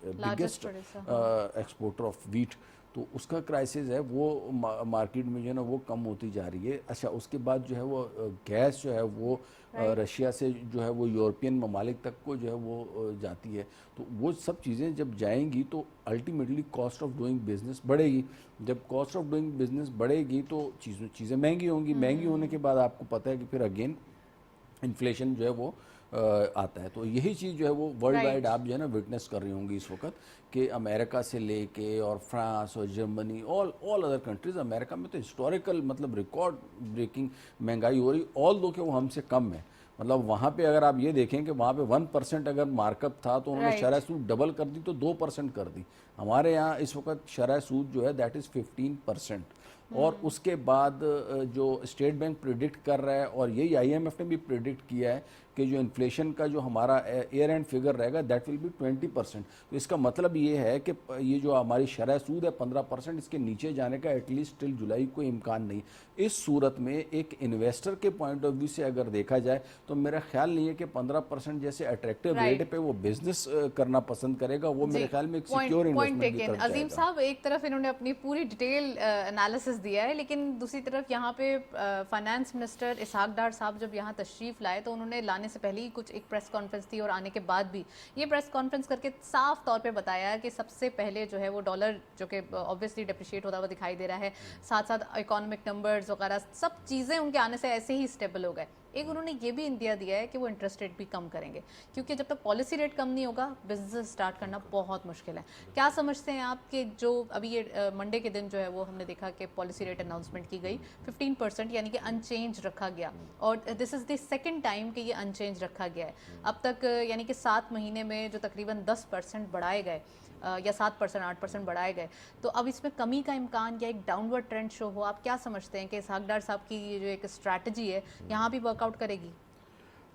biggest exporter of wheat. تو اس کا کرائسس ہے وہ مارکیٹ میں جو ہے نا وہ کم ہوتی جا رہی ہے. اچھا اس کے بعد جو ہے وہ گیس جو ہے وہ رشیا سے جو ہے وہ یورپین ممالک تک کو جو ہے وہ جاتی ہے. تو وہ سب چیزیں جب جائیں گی تو ultimately cost of doing business بڑھے گی. جب کاسٹ آف ڈوئنگ بزنس بڑھے گی تو چیزیں مہنگی ہوں گی. مہنگی ہونے کے بعد آپ کو پتہ ہے کہ پھر اگین انفلیشن جو ہے وہ آتا ہے. تو یہی چیز جو ہے وہ ورلڈ وائڈ آپ جو ہے نا وٹنس کر رہی ہوں گی اس وقت کہ امریکہ سے لے کے اور فرانس اور جرمنی آل ادر کنٹریز. امریکہ میں تو ہسٹوریکل مطلب ریکارڈ بریکنگ مہنگائی ہو رہی آل دو کہ وہ ہم سے کم ہے. مطلب وہاں پہ اگر آپ یہ دیکھیں کہ وہاں پہ 1% اگر مارک اپ تھا تو انہوں نے شرح سود ڈبل کر دی تو 2% کر دی. ہمارے یہاں اس وقت شرح سود جو ہے دیٹ از 15%. اور اس کے بعد جو اسٹیٹ بینک پریڈکٹ کر رہا ہے اور یہی آئی ایم ایف نے بھی پریڈکٹ کیا ہے کہ جو انفلیشن کا جو ہمارا ایئر اینڈ فگر رہے گا دیٹ ول بی 20%. تو اس کا مطلب یہ ہے کہ یہ جو ہماری شرح سود ہے 15%, اس کے نیچے جانے کا ایٹ لیسٹ ٹل جولائی کوئی امکان نہیں. اس صورت میں ایک انویسٹر کے پوائنٹ آف ویو سے اگر دیکھا جائے تو میرا خیال نہیں ہے کہ 15% جیسے اٹریکٹیو ریٹ پہ وہ بزنس کرنا پسند کرے گا. وہ میرے خیال میں ایک سیکیور انویسٹمنٹ کی طرف جائے گا. عظیم صاحب ایک طرف انہوں نے اپنی پوری ڈیٹیل انالیسس دیا ہے لیکن دوسری طرف یہاں پہ فائنانس منسٹر اسحاق ڈار صاحب جب یہاں تشریف لائے تو انہوں نے لانے سے پہلے ہی کچھ ایک پریس کانفرنس تھی اور آنے کے بعد بھی یہ پریس کانفرنس کر کے صاف طور پہ بتایا کہ سب سے پہلے جو ہے وہ ڈالر جو کہ آبویسلی ڈپریشیٹ ہوتا ہوا دکھائی دے رہا ہے, ساتھ ساتھ اکانومک نمبرز وغیرہ سب چیزیں ان کے آنے سے ایسے ہی اسٹیبل ہو گئے. ایک انہوں نے یہ بھی اندیا دیا ہے کہ وہ انٹرسٹ ریٹ بھی کم کریں گے کیونکہ جب تک پالیسی ریٹ کم نہیں ہوگا بزنس سٹارٹ کرنا بہت مشکل ہے. کیا سمجھتے ہیں آپ کہ جو ابھی یہ منڈے کے دن جو ہے وہ ہم نے دیکھا کہ پالیسی ریٹ اناؤنسمنٹ کی گئی 15% یعنی کہ ان چینج رکھا گیا اور دس از دی سیکنڈ ٹائم کہ یہ ان چینج رکھا گیا ہے اب تک, یعنی کہ 7 مہینے میں جو تقریباً 10% بڑھائے گئے یا 7% 8% بڑھائے گئے. تو اب اس میں کمی کا امکان یا ایک ڈاؤن ورڈ ٹرینڈ شو ہو, آپ کیا سمجھتے ہیں کہ اسحاق ڈار صاحب کی یہ جو ایک اسٹریٹجی ہے یہاں بھی ورک آؤٹ کرے گی؟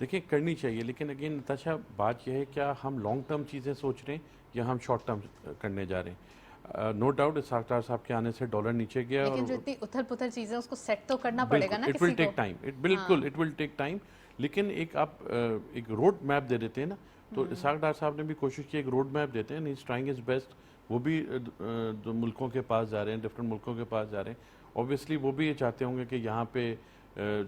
دیکھیں کرنی چاہیے لیکن اگین نتاشا بات یہ ہے کیا ہم لانگ ٹرم چیزیں سوچ رہے ہیں یا ہم شارٹ ٹرم کرنے جا رہے ہیں. نو ڈاؤٹ اسحاق ڈار صاحب کے آنے سے ڈالر نیچے گیا لیکن جو اتنی اتھل پتھل چیزیں اس کو سیٹ تو کرنا پڑے گا نا کسی کو. اٹ ول ٹیک ٹائم, بالکل اٹ ول ٹیک ٹائم. لیکن ایک آپ ایک روڈ میپ دے دیتے ہیں نا, تو اسحاق ڈار صاحب نے بھی کوشش کی ایک روڈ میپ دیتے ہیں. ہی از ٹرائنگ ہز بیسٹ. وہ بھی ملکوں کے پاس جا رہے ہیں, ڈفرینٹ ملکوں کے پاس جا رہے ہیں. اوبیسلی وہ بھی یہ چاہتے ہوں گے کہ یہاں پہ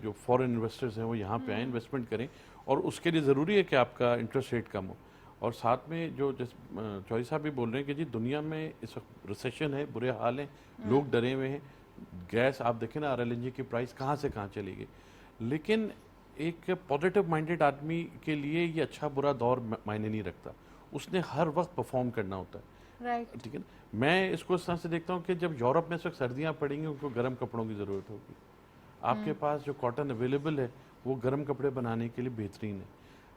جو فورن انویسٹرز ہیں وہ یہاں پہ آئیں, انویسٹمنٹ کریں, اور اس کے لیے ضروری ہے کہ آپ کا انٹرسٹ ریٹ کم ہو. اور ساتھ میں جو چوہدری صاحب بھی بول رہے ہیں کہ جی دنیا میں اس وقت ریسیشن ہے, برے حال ہیں, لوگ ڈرے ہوئے ہیں. گیس آپ دیکھیں نا RLNG کی پرائس کہاں سے کہاں چلی گئی. لیکن ایک پازیٹیو مائنڈیڈ آدمی کے لیے یہ اچھا برا دور معنی نہیں رکھتا, اس نے ہر وقت پرفارم کرنا ہوتا ہے. ٹھیک ہے نا. میں اس کو اس طرح سے دیکھتا ہوں کہ جب یورپ میں اس وقت سردیاں پڑیں گی ان کو گرم کپڑوں کی ضرورت ہوگی. آپ کے پاس جو کاٹن اویلیبل ہے وہ گرم کپڑے بنانے کے لیے بہترین ہے.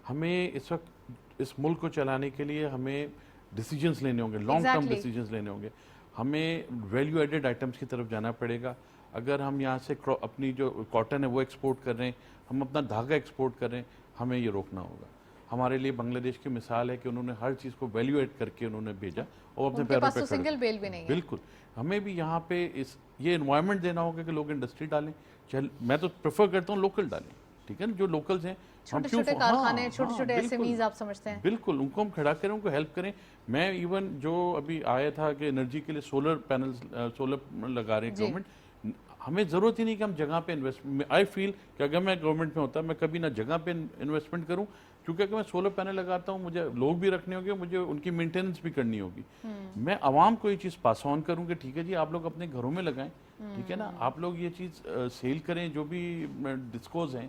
ہمیں اس وقت اس ملک کو چلانے کے لیے ہمیں ڈیسیجنز لینے ہوں گے, لانگ ٹرم ڈیسیجنز لینے ہوں گے. ہمیں ویلیو ایڈڈ آئٹمس کی طرف جانا پڑے گا. اگر ہم یہاں سے اپنی جو کاٹن ہے وہ ایکسپورٹ کر رہے ہیں, ہم اپنا دھاگا ایکسپورٹ کر رہے ہیں, ہمیں یہ روکنا ہوگا. ہمارے لیے بنگلہ دیش کی مثال ہے کہ انہوں نے ہر چیز کو ویلیو ایڈ کر کے انہوں نے بھیجا اور اپنے پیروں پہ کھڑے. بالکل ہمیں بھی یہاں پہ یہ انوائرمنٹ دینا ہوگا کہ لوگ انڈسٹری ڈالیں. میں تو پریفر کرتا ہوں لوکل ڈالیں. ٹھیک ہے نا, جو لوکلز ہیں چھوٹے چھوٹے کارخانے, چھوٹے چھوٹے ایس ایم ایز آپ سمجھتے ہیں, بالکل ان کو ہم کھڑا کریں, ان کو ہیلپ کریں. میں ایون جو ابھی آیا تھا کہ انرجی کے لیے سولر پینلز سولر لگا رہے ہیں گورنمنٹ, ہمیں ضرورت ہی نہیں کہ ہم جگہ پہ انویسٹمنٹ. آئی فیل کہ اگر میں گورنمنٹ میں ہوتا میں کبھی نہ جگہ پہ انویسٹمنٹ کروں, کیونکہ اگر میں سولر پینل لگاتا ہوں مجھے لوگ بھی رکھنے ہوں گے, مجھے ان کی مینٹیننس بھی کرنی ہوگی. میں عوام کو یہ چیز پاس آن کروں کہ ٹھیک ہے جی آپ لوگ اپنے گھروں میں لگائیں, ٹھیک ہے نا, آپ لوگ یہ چیز سیل کریں, جو بھی ڈسکوز ہیں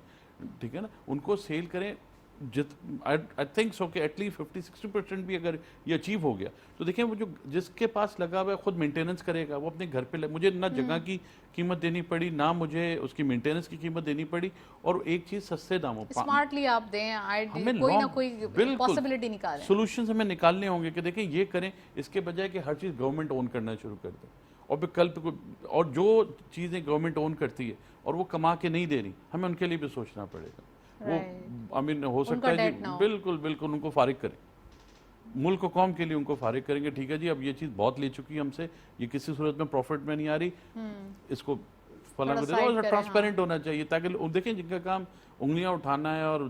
ٹھیک ہے نا ان کو سیل کریں. آئی تھنک سو کہ ایٹ لیسٹ 50-60% بھی اگر یہ اچیو ہو گیا تو دیکھیں وہ جو جس کے پاس لگا ہوا ہے خود مینٹیننس کرے گا، وہ اپنے گھر پہ مجھے نہ جگہ کی قیمت دینی پڑی، نہ مجھے اس کی مینٹیننس کی قیمت دینی پڑی، اور ایک چیز سستے داموں اسمارٹلی آپ دیں، ہمیں کوئی نہ کوئی بالکل پاسبلٹی نکالیں. سولوشنز ہمیں نکالنے ہوں گے کہ دیکھیں یہ کریں، اس کے بجائے کہ ہر چیز گورنمنٹ اون کرنا شروع کر دیں، اور پھر کل پہ اور جو چیزیں گورنمنٹ اون کرتی ہے اور وہ کما کے نہیں دے رہی، ہمیں ان کے لیے بھی سوچنا پڑے گا. وہ ہو سکتا ہے جی بالکل ان کو فارغ کریں، ملک و قوم کے لیے ان کو فارغ کریں گے. ٹھیک ہے جی، اب یہ چیز بہت لے چکی ہے ہم سے، یہ کسی صورت میں پروفٹ میں نہیں آ رہی، اس کو فلاں کو دے دو. ٹرانسپیرنٹ ہونا چاہیے تاکہ دیکھیں جن کا کام انگلیاں اٹھانا ہے اور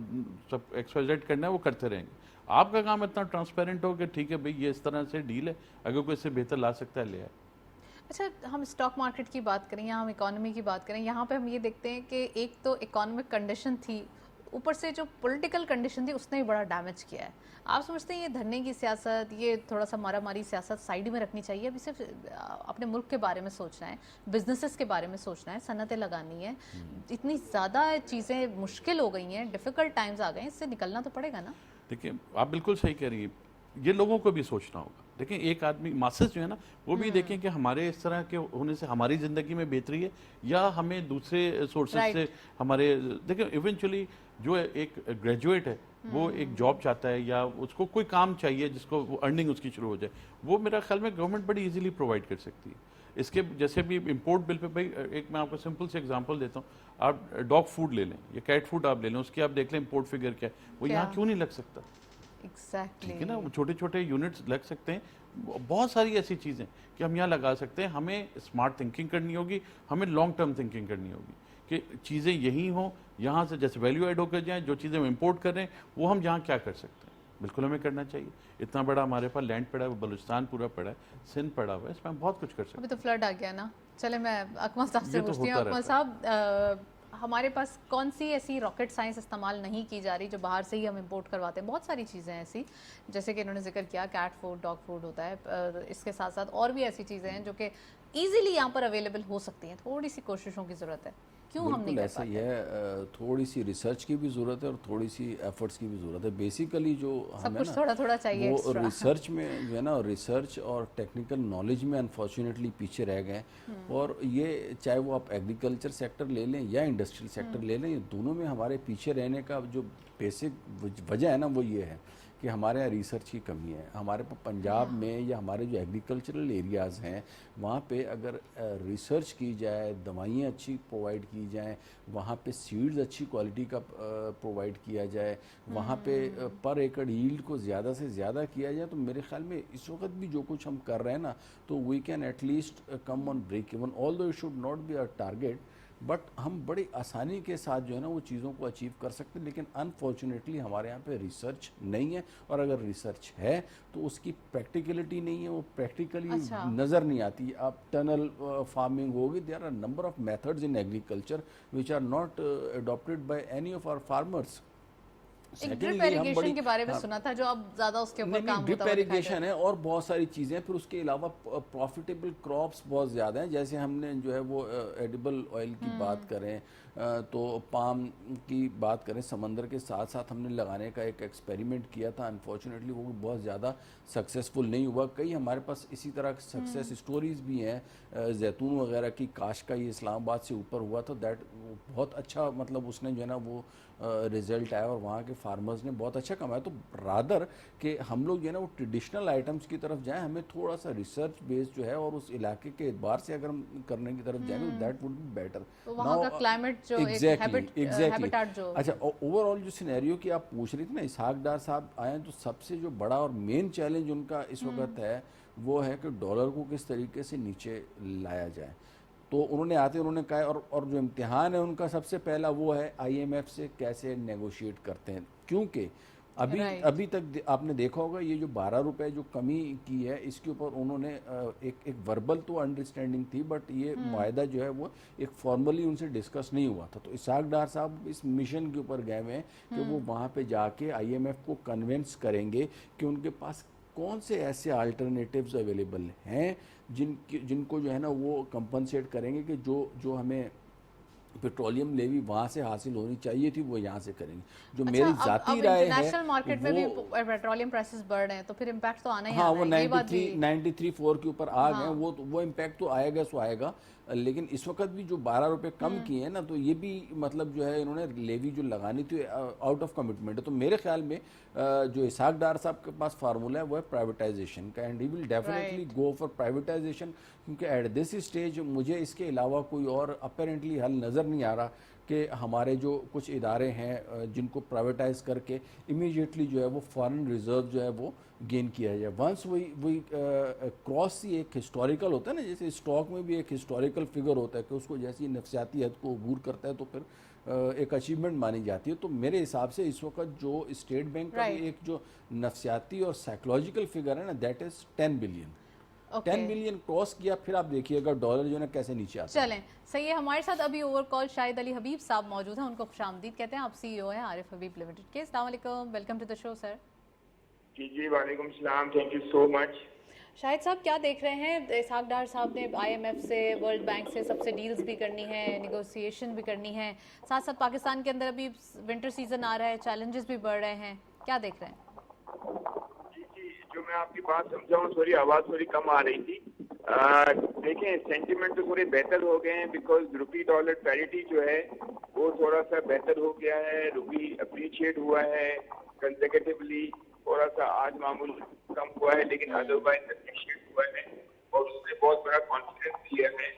سب ایکس وائی زیڈ کرنا ہے وہ کرتے رہیں گے. آپ کا کام اتنا ٹرانسپیرنٹ ہو کہ ٹھیک ہے بھئی یہ اس طرح سے ڈیل ہے، اگر کوئی اس سے بہتر لا سکتا ہے لے آئے. اچھا، ہم اسٹاک مارکیٹ کی بات کریں یا ہم اکانومی کی بات کریں، یہاں پہ ہم یہ دیکھتے ہیں کہ ایک تو اکانومک کنڈیشن تھی، اوپر سے جو پولیٹیکل کنڈیشن تھی اس نے بھی بڑا ڈیمیج کیا ہے. آپ سمجھتے ہیں یہ دھرنے کی سیاست، یہ تھوڑا سا مارا ماری سیاست سائیڈ میں رکھنی چاہیے، ابھی صرف اپنے ملک کے بارے میں سوچنا ہے، بزنسز کے بارے میں سوچنا ہے، صنعتیں لگانی ہے؟ اتنی زیادہ چیزیں مشکل ہو گئی ہیں، ڈیفیکلٹ ٹائمز آ گئے ہیں، اس سے نکلنا تو پڑے گا نا. دیکھیں آپ بالکل صحیح کہہ رہی ہیں، یہ لوگوں کو بھی سوچنا ہوگا. دیکھیں ایک آدمی ماسز جو ہے نا وہ بھی دیکھیں کہ ہمارے اس طرح کے ہونے سے ہماری زندگی میں بہتری ہے یا ہمیں دوسرے سورسز سے ہمارے. دیکھیں ایونچولی جو ایک گریجویٹ ہے وہ ایک جاب چاہتا ہے یا اس کو کوئی کام چاہیے جس کو وہ ارننگ اس کی شروع ہو جائے، وہ میرا خیال میں گورنمنٹ بڑی ایزیلی پرووائڈ کر سکتی ہے. اس کے جیسے بھی امپورٹ بل پہ بھائی ایک میں آپ کو سمپل سے ایگزامپل دیتا ہوں، آپ ڈاگ فوڈ لے لیں یا کیٹ فوڈ آپ لے لیں، اس کی آپ دیکھ لیں امپورٹ فگر کیا ہے، وہ یہاں کیوں نہیں لگ سکتا؟ ٹھیک ہے نا، وہ چھوٹے چھوٹے یونٹس لگ سکتے ہیں. بہت ساری ایسی چیزیں کہ ہم یہاں لگا سکتے ہیں. ہمیں اسمارٹ تھنکنگ کرنی ہوگی، ہمیں لانگ ٹرم تھنکنگ کرنی ہوگی کہ چیزیں یہی ہوں، یہاں سے جیسے ویلیو ایڈ ہو کر جائیں، جو چیزیں ہم امپورٹ کر رہے ہیں وہ ہم یہاں کیا کر سکتے ہیں. بالکل ہمیں کرنا چاہیے. اتنا بڑا ہمارے پاس لینڈ پڑا ہے، بلوچستان پورا پڑا ہے، سندھ پڑا ہوا ہے، اس میں ہم بہت کچھ کر سکتے ہیں. ابھی تو فلڈ آ گیا نا. چلے میں اکمل صاحب سے پوچھتی ہوں. اکمل صاحب، ہمارے پاس کون سی ایسی راکٹ سائنس استعمال نہیں کی جا رہی جو باہر سے ہی ہم امپورٹ کرواتے ہیں؟ بہت ساری چیزیں ایسی، جیسے کہ انہوں نے ذکر کیا کیٹ فوڈ، ڈاگ فوڈ ہوتا ہے، اس کے ساتھ ساتھ اور بھی ایسی چیزیں ہیں جو کہ ایزیلی یہاں پر اویلیبل ہو سکتی ہیں. تھوڑی سی کوششوں کی ضرورت ہے. کیوں ہم نہیں کر ایسا ہی ہے، تھوڑی سی ریسرچ کی بھی ضرورت ہے اور تھوڑی سی ایفرٹس کی بھی ضرورت ہے. بیسیکلی جو ہمیں نا وہ ریسرچ میں جو ہے نا، ریسرچ اور ٹیکنیکل نالج میں انفارچونیٹلی پیچھے رہ گئے ہیں. اور یہ چاہے وہ آپ ایگریکلچر سیکٹر لے لیں یا انڈسٹریل سیکٹر لے لیں، یہ دونوں میں ہمارے پیچھے رہنے کا جو بیسک وجہ ہے نا وہ یہ ہے کہ ہمارے یہاں ریسرچ کی کمی ہے. ہمارے پنجاب میں یا ہمارے جو ایگریکلچرل ایریاز ہیں وہاں پہ اگر ریسرچ کی جائے، دوائیاں اچھی پرووائڈ کی جائیں، وہاں پہ سیڈز اچھی کوالٹی کا پرووائڈ کیا جائے، وہاں پہ پر ایکڑ ییلڈ کو زیادہ سے زیادہ کیا جائے، تو میرے خیال میں اس وقت بھی جو کچھ ہم کر رہے ہیں نا تو we can at least come on break even, although it should not be our target, but ہم بڑی آسانی کے ساتھ جو ہے نا وہ چیزوں کو اچیو کر سکتے ہیں. لیکن انفارچونیٹلی ہمارے یہاں پہ ریسرچ نہیں ہے، اور اگر ریسرچ ہے تو اس کی پریکٹیکلٹی نہیں ہے، وہ پریکٹیکلی نظر نہیں آتی. آپ ٹنل فارمنگ ہوگی، there are number of methods in agriculture which are not adapted by any of our farmers. Drip irrigation کے بارے میں سنا تھا جو اب زیادہ اس کے اوپر کام ہوتا ہے. ڈرپ ایریگیشن ہے اور بہت ساری چیزیں. پھر اس کے علاوہ پروفیٹیبل کراپس بہت زیادہ ہیں. جیسے ہم نے جو ہے وہ ایڈیبل آئل کی بات کریں تو پام کی بات کریں، سمندر کے ساتھ ساتھ ہم نے لگانے کا ایک ایکسپیریمنٹ کیا تھا. انفارچونیٹلی وہ بہت زیادہ سکسیسفل نہیں ہوا. کئی ہمارے پاس اسی طرح سکسیس اسٹوریز بھی ہیں. زیتون وغیرہ کی کاشت کا یہ اسلام آباد سے اوپر ہوا تھا، دیٹ بہت اچھا مطلب اس نے جو ہے نا وہ رزلٹ آیا اور وہاں کے فارمرز نے بہت اچھا کمایا. تو رادر کہ ہم لوگ جو ہے نا وہ ٹریڈیشنل آئٹمس کی طرف جائیں، ہمیں تھوڑا سا ریسرچ بیس جو ہے اور اس علاقے کے اعتبار سے اگر ہم کرنے کی طرف جائیں گے تو دیٹ وڈ بی بیٹر. وہاں کا کلائمیٹ جو ہیبیٹیٹ جو اچھا اوور آل جو سینیریو کی آپ پوچھ رہی تھی نا، اسحاق ڈار صاحب آئے ہیں تو سب سے جو بڑا اور مین چیلنج ان کا اس وقت ہے وہ ہے کہ ڈالر کو کس طریقے سے نیچے لایا جائے. تو انہوں نے آتے انہوں نے کہا اور جو امتحان ہے ان کا سب سے پہلا وہ ہے آئی ایم ایف سے کیسے نیگوشیٹ کرتے ہیں. کیونکہ ابھی تک آپ نے دیکھا ہوگا یہ جو 12 روپے جو کمی کی ہے اس کے اوپر انہوں نے ایک وربل تو انڈرسٹینڈنگ تھی، بٹ یہ معاہدہ جو ہے وہ ایک فارملی ان سے ڈسکس نہیں ہوا تھا. تو اسحاق ڈار صاحب اس مشن کے اوپر گئے ہوئے ہیں کہ وہ وہاں پہ جا کے آئی ایم ایف کو کنونس کریں گے کہ ان کے پاس کون سے ایسے آلٹرنیٹیوز اویلیبل ہیں جن کو جو ہے نا وہ کمپنسیٹ کریں گے کہ جو ہمیں पेट्रोलियम लेवी वहाँ से हासिल होनी चाहिए थी वो यहाँ से करेंगे। जो मेरी ज़ाती राय है इंटरनेशनल मार्केट में भी पेट्रोलियम प्राइसेस बढ़ रहे हैं तो फिर इम्पैक्ट तो आना ही हाँ, आना वो है, ये बात भी 93-4 के ऊपर आ गए, वो इम्पैक्ट तो आएगा सो आएगा। लेकिन इस वक्त भी जो 12 रुपए कम किए हैं ना, तो ये भी मतलब जो है इन्होंने लेवी जो लगानी थी आउट ऑफ कमिटमेंट है। तो मेरे ख्याल में जो इसहाक डार साहब के पास फार्मूला है वो है प्राइवेटाइजेशन का, and he will definitely go for privatisation, क्योंकि एट दिस स्टेज मुझे इसके अलावा कोई और अपेरेंटली हल नज़र नहीं आ रहा कि हमारे जो कुछ इदारे हैं जिनको प्राइवेटाइज करके इमीडिएटली जो है वो फॉरेन रिजर्व जो है वो गेन किया जाए। वंस वही क्रॉस ही एक हिस्टोरिकल होता है ना, जैसे स्टॉक में भी एक हिस्टोरिकल फिगर होता है कि उसको जैसी नफसियाती हद को अबूर करता है तो फिर एक अचीवमेंट मानी जाती है। तो मेरे हिसाब से इस वक्त जो स्टेट बैंक का भी एक जो नफसियाती और साइकोलॉजिकल फिगर है ना, that is 10 billion. 10 million cross किया, फिर आप देखिएगा डॉलर जो है ना कैसे नीचे आता है। चलें, सही है। हमारे साथ अभी ओवर कॉल शाहिद अली हबीब साहब मौजूद हैं, उनको खुशामदीद कहते हैं। आप सीईओ हैं आरिफ हबीब लिमिटेड के। अस्सलाम वालेकुम, welcome to the show sir. जी वालेकुम सलाम, thank you so much. Shahid साहब क्या देख रहे हैं, इसहाक डार साहब ने IMF से, वर्ल्ड बैंक से सबसे डील्स भी करनी है, नेगोशिएशन भी करनी है, साथ साथ पाकिस्तान के अंदर अभी विंटर सीजन आ रहा है, चैलेंजेस भी बढ़ रहे हैं, क्या देख रहे हैं? जी, जो मैं आपकी बात समझाऊं, सॉरी आवाज़ थोड़ी कम आ रही थी। देखें, सेंटिमेंट तो थोड़े बेहतर हो गए हैं बिकॉज रुपी डॉलर पैरिटी जो है वो थोड़ा सा बेहतर हो गया है, रुपी अप्रिशिएट हुआ है कंसेक्यूटिवली, थोड़ा सा आज मामूल कम हुआ है लेकिन अदरवाइज अप्रिशिएट हुआ है और उसने बहुत बड़ा कॉन्फिडेंस दिया है,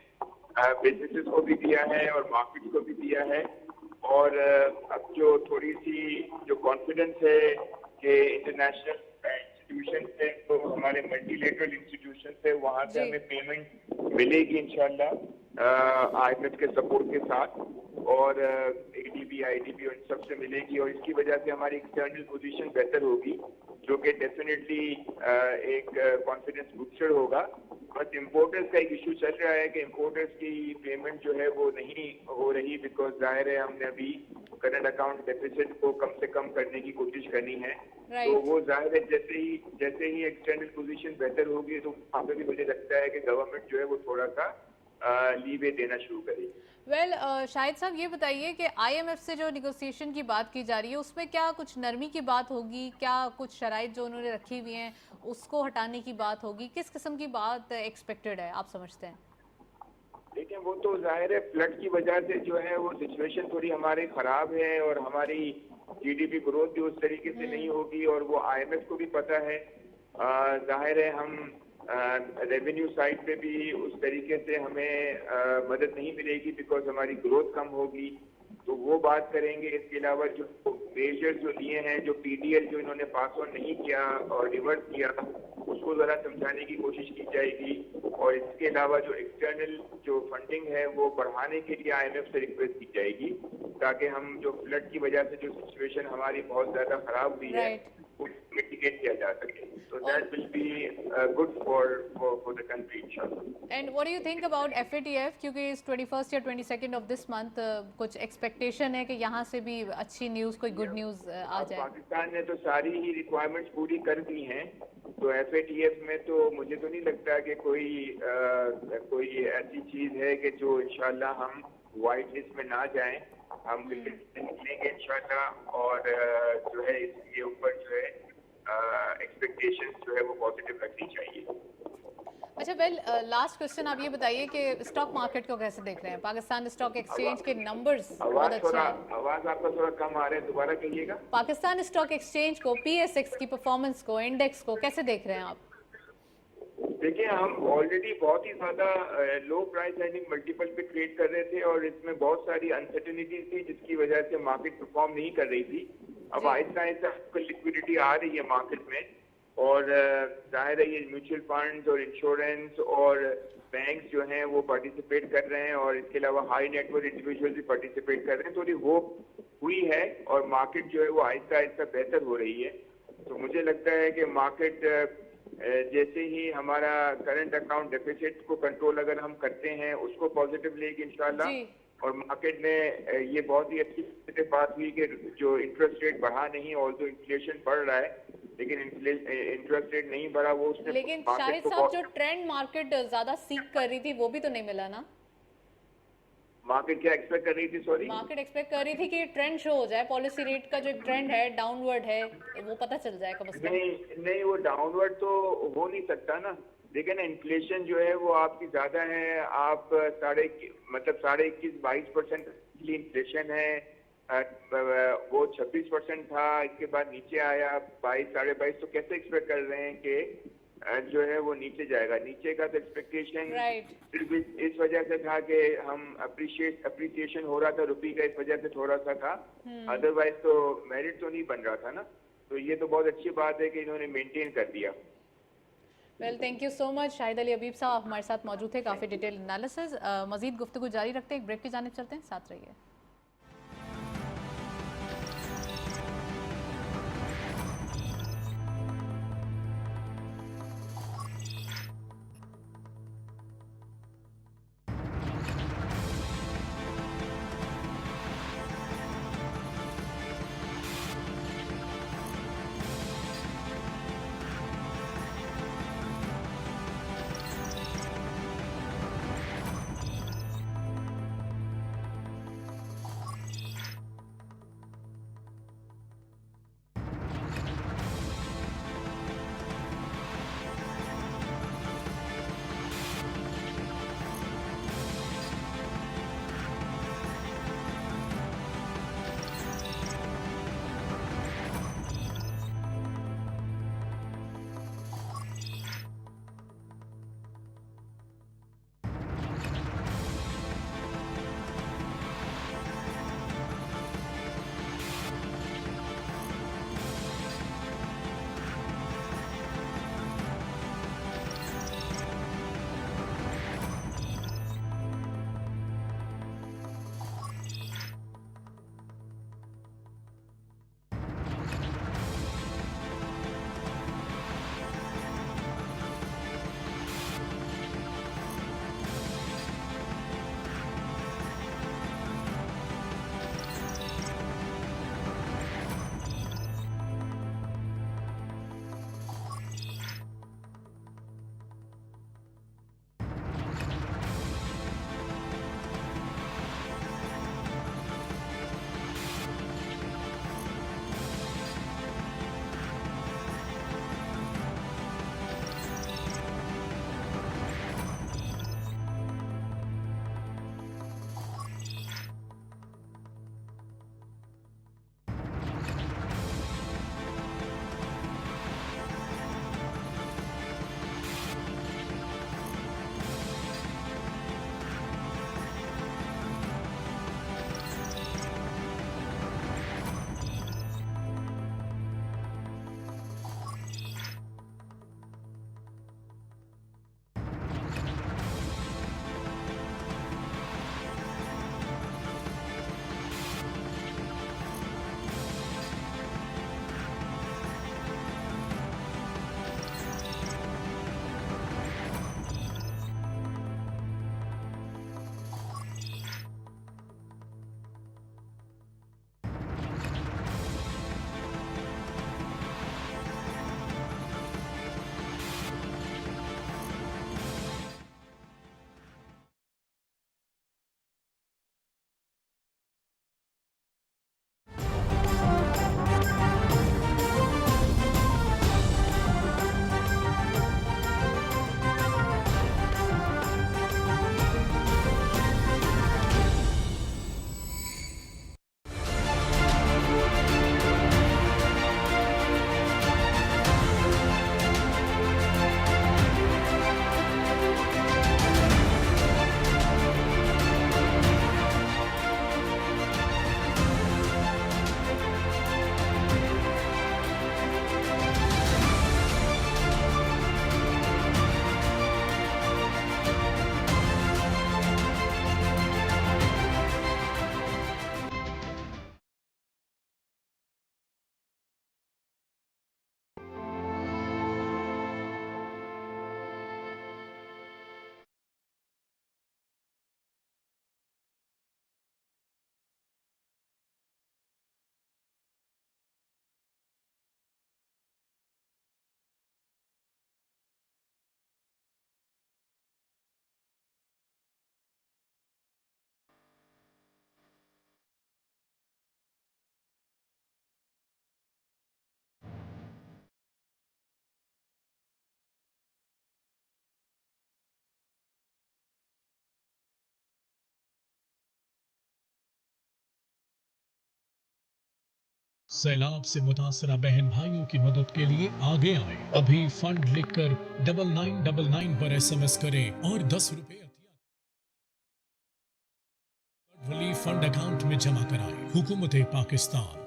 बिजनेसेस को भी दिया है और मार्केट को भी दिया है। और अब जो थोड़ी सी जो कॉन्फिडेंस है कि इंटरनेशनल इंस्टीट्यूशन से, तो हमारे मल्टीलेटरल इंस्टीट्यूशन से वहाँ से हमें पेमेंट मिलेगी इंशाल्लाह IMF के सपोर्ट के साथ, और ADB, IDB और इन सब से मिलेगी, और इसकी वजह से हमारी एक्सटर्नल पोजीशन बेहतर होगी, जो कि डेफिनेटली एक कॉन्फिडेंस बूस्टर होगा। बस इम्पोर्टर्स का एक इशू चल रहा है कि इम्पोर्टर्स की पेमेंट जो है वो नहीं हो रही, बिकॉज जाहिर है हमने अभी करंट अकाउंट डेफिसिट को कम से कम करने की कोशिश करनी है। तो वो जाहिर है जैसे ही एक्सटर्नल पोजीशन बेहतर होगी तो वहाँ पे भी मुझे लगता है कि गवर्नमेंट जो है वो थोड़ा सा लीवे देना शुरू करेगी। वेल शाहिद साहब ये बताइए कि IMF से जो निगोसिएशन की बात की जा रही है उसमें क्या कुछ नरमी की बात होगी, क्या कुछ शराइत जो उन्होंने रखी हुई हैं उसको हटाने की बात होगी, किस किस्म की बात एक्सपेक्टेड है आप समझते हैं? देखिए, वो तो जाहिर है फ्लड की वजह से जो है वो सिचुएशन थोड़ी हमारी खराब है और हमारी GDP ग्रोथ भी उस तरीके से नहीं होगी, और वो IMF को भी पता है। जाहिर है हम रेवेन्यू साइड पे भी उस तरीके से हमें मदद नहीं मिलेगी बिकॉज हमारी ग्रोथ कम होगी, तो वो बात करेंगे। इसके अलावा जो मेजर्स जो लिए हैं, जो PDL जो इन्होंने पास ऑन नहीं किया और रिवर्स किया, उसको ज़रा समझाने की कोशिश की जाएगी। और इसके अलावा जो एक्सटर्नल जो फंडिंग है वो बढ़ाने के लिए IMF से रिक्वेस्ट की जाएगी, ताकि हम जो फ्लड की वजह से जो सिचुएशन हमारी बहुत ज़्यादा खराब हुई है मिटिगेट किया जा सके। So that will be good for the country inshallah. And what do you think about FATF, क्योंकि इस 21st या 22nd of this month कुछ एक्सपेक्टेशन है कि यहाँ से भी अच्छी न्यूज़, कोई गुड न्यूज़ आ जाए? पाकिस्तान ने तो सारी ही रिक्वायरमेंट्स पूरी कर दी हैं, तो FATF में तो मुझे तो नहीं लगता कि कोई ऐसी चीज़ है कि जो इंशाल्लाह हम वाइट लिस्ट में ना जाएं। हम निकलेंगे इंशाल्लाह, और जो है इसके ऊपर जो है एक्सपेक्टेशंस जो है वो पॉजिटिव रखनी चाहिए। अच्छा वेल, लास्ट क्वेश्चन आप ये बताइए कि स्टॉक मार्केट को कैसे देख रहे हैं? पाकिस्तान स्टॉक एक्सचेंज के नंबर्स बहुत अच्छे हैं। आवाज आपका थोड़ा कम आ रहा है, दोबारा कहिएगा। पाकिस्तान स्टॉक एक्सचेंज को, PSX की परफॉर्मेंस को, इंडेक्स को कैसे देख रहे हैं आप? देखिए, हम ऑलरेडी बहुत ही ज्यादा लो प्राइस अर्निंग मल्टीपल पे ट्रेड कर रहे थे और इसमें बहुत सारी अनसर्टेनिटीज थी जिसकी वजह से मार्केट परफॉर्म नहीं कर रही थी। अब आहिस्ता आहिस्ता लिक्विडिटी आ रही है मार्केट में, और जाहिर है ये म्यूचुअल फंड्स और इंश्योरेंस और बैंक्स जो हैं वो पार्टिसिपेट कर रहे हैं, और इसके अलावा हाई नेटवर्थ इंडिविजुअल भी पार्टिसिपेट कर रहे हैं। थोड़ी होप हुई है और मार्केट जो है वो आहिस्ता आहिस्ता बेहतर हो रही है। तो मुझे लगता है कि मार्केट जैसे ही हमारा करंट अकाउंट डेफिसिट को कंट्रोल अगर हम करते हैं, उसको पॉजिटिव लेगी इंशाल्लाह। और मार्केट में ये बहुत ही अच्छी बात हुई कि जो इंटरेस्ट रेट बढ़ा नहीं, ऑल्दो इन्फ्लेशन बढ़ रहा है लेकिन इंटरेस्ट रेट नहीं बढ़ा, वो उसने लेकिन शाहिद साहब जो ट्रेंड मार्केट ज्यादा सीख कर रही थी वो भी तो नहीं मिला ना? मार्केट क्या एक्सपेक्ट कर रही थी, सॉरी? मार्केट एक्सपेक्ट कर रही थी कि ट्रेंड शो हो जाए, पॉलिसी रेट का जो एक ट्रेंड है डाउनवर्ड है वो पता चल जाए कम से कम। नहीं नहीं, वो डाउनवर्ड तो हो नहीं सकता ना। देखिए ना, इन्फ्लेशन जो है वो आपकी ज्यादा है, आप 21.5-22% की इन्फ्लेशन है। वो 26% था, इसके बाद नीचे आया 22-22.5। तो कैसे एक्सपेक्ट कर रहे हैं कि जो है वो नीचे जाएगा? नीचे का तो एक्सपेक्टेशन सिर्फ इस वजह से था कि हम अप्रिसिएशन हो रहा था रुपये का, इस वजह से थोड़ा सा था। अदरवाइज तो मेरिट तो नहीं बन रहा था ना। तो ये तो बहुत अच्छी बात है कि इन्होंने मेंटेन कर दिया। Well, thank you so much Shahid Ali Habib साहब हमारे साथ मौजूद थे, काफ़ी डिटेल एनालिसिस। मजीद गुफ्तगू जारी रखते हैं, एक ब्रेक की जानिब चलते हैं, साथ रहिए। सैलाब से मुतासरा बहन भाइयों की मदद के लिए आगे आए। अभी फंड लिखकर 9999 पर SMS करें और 10 रुपए रिलीफ फंड अकाउंट में जमा कराएं। हुकूमत पाकिस्तान।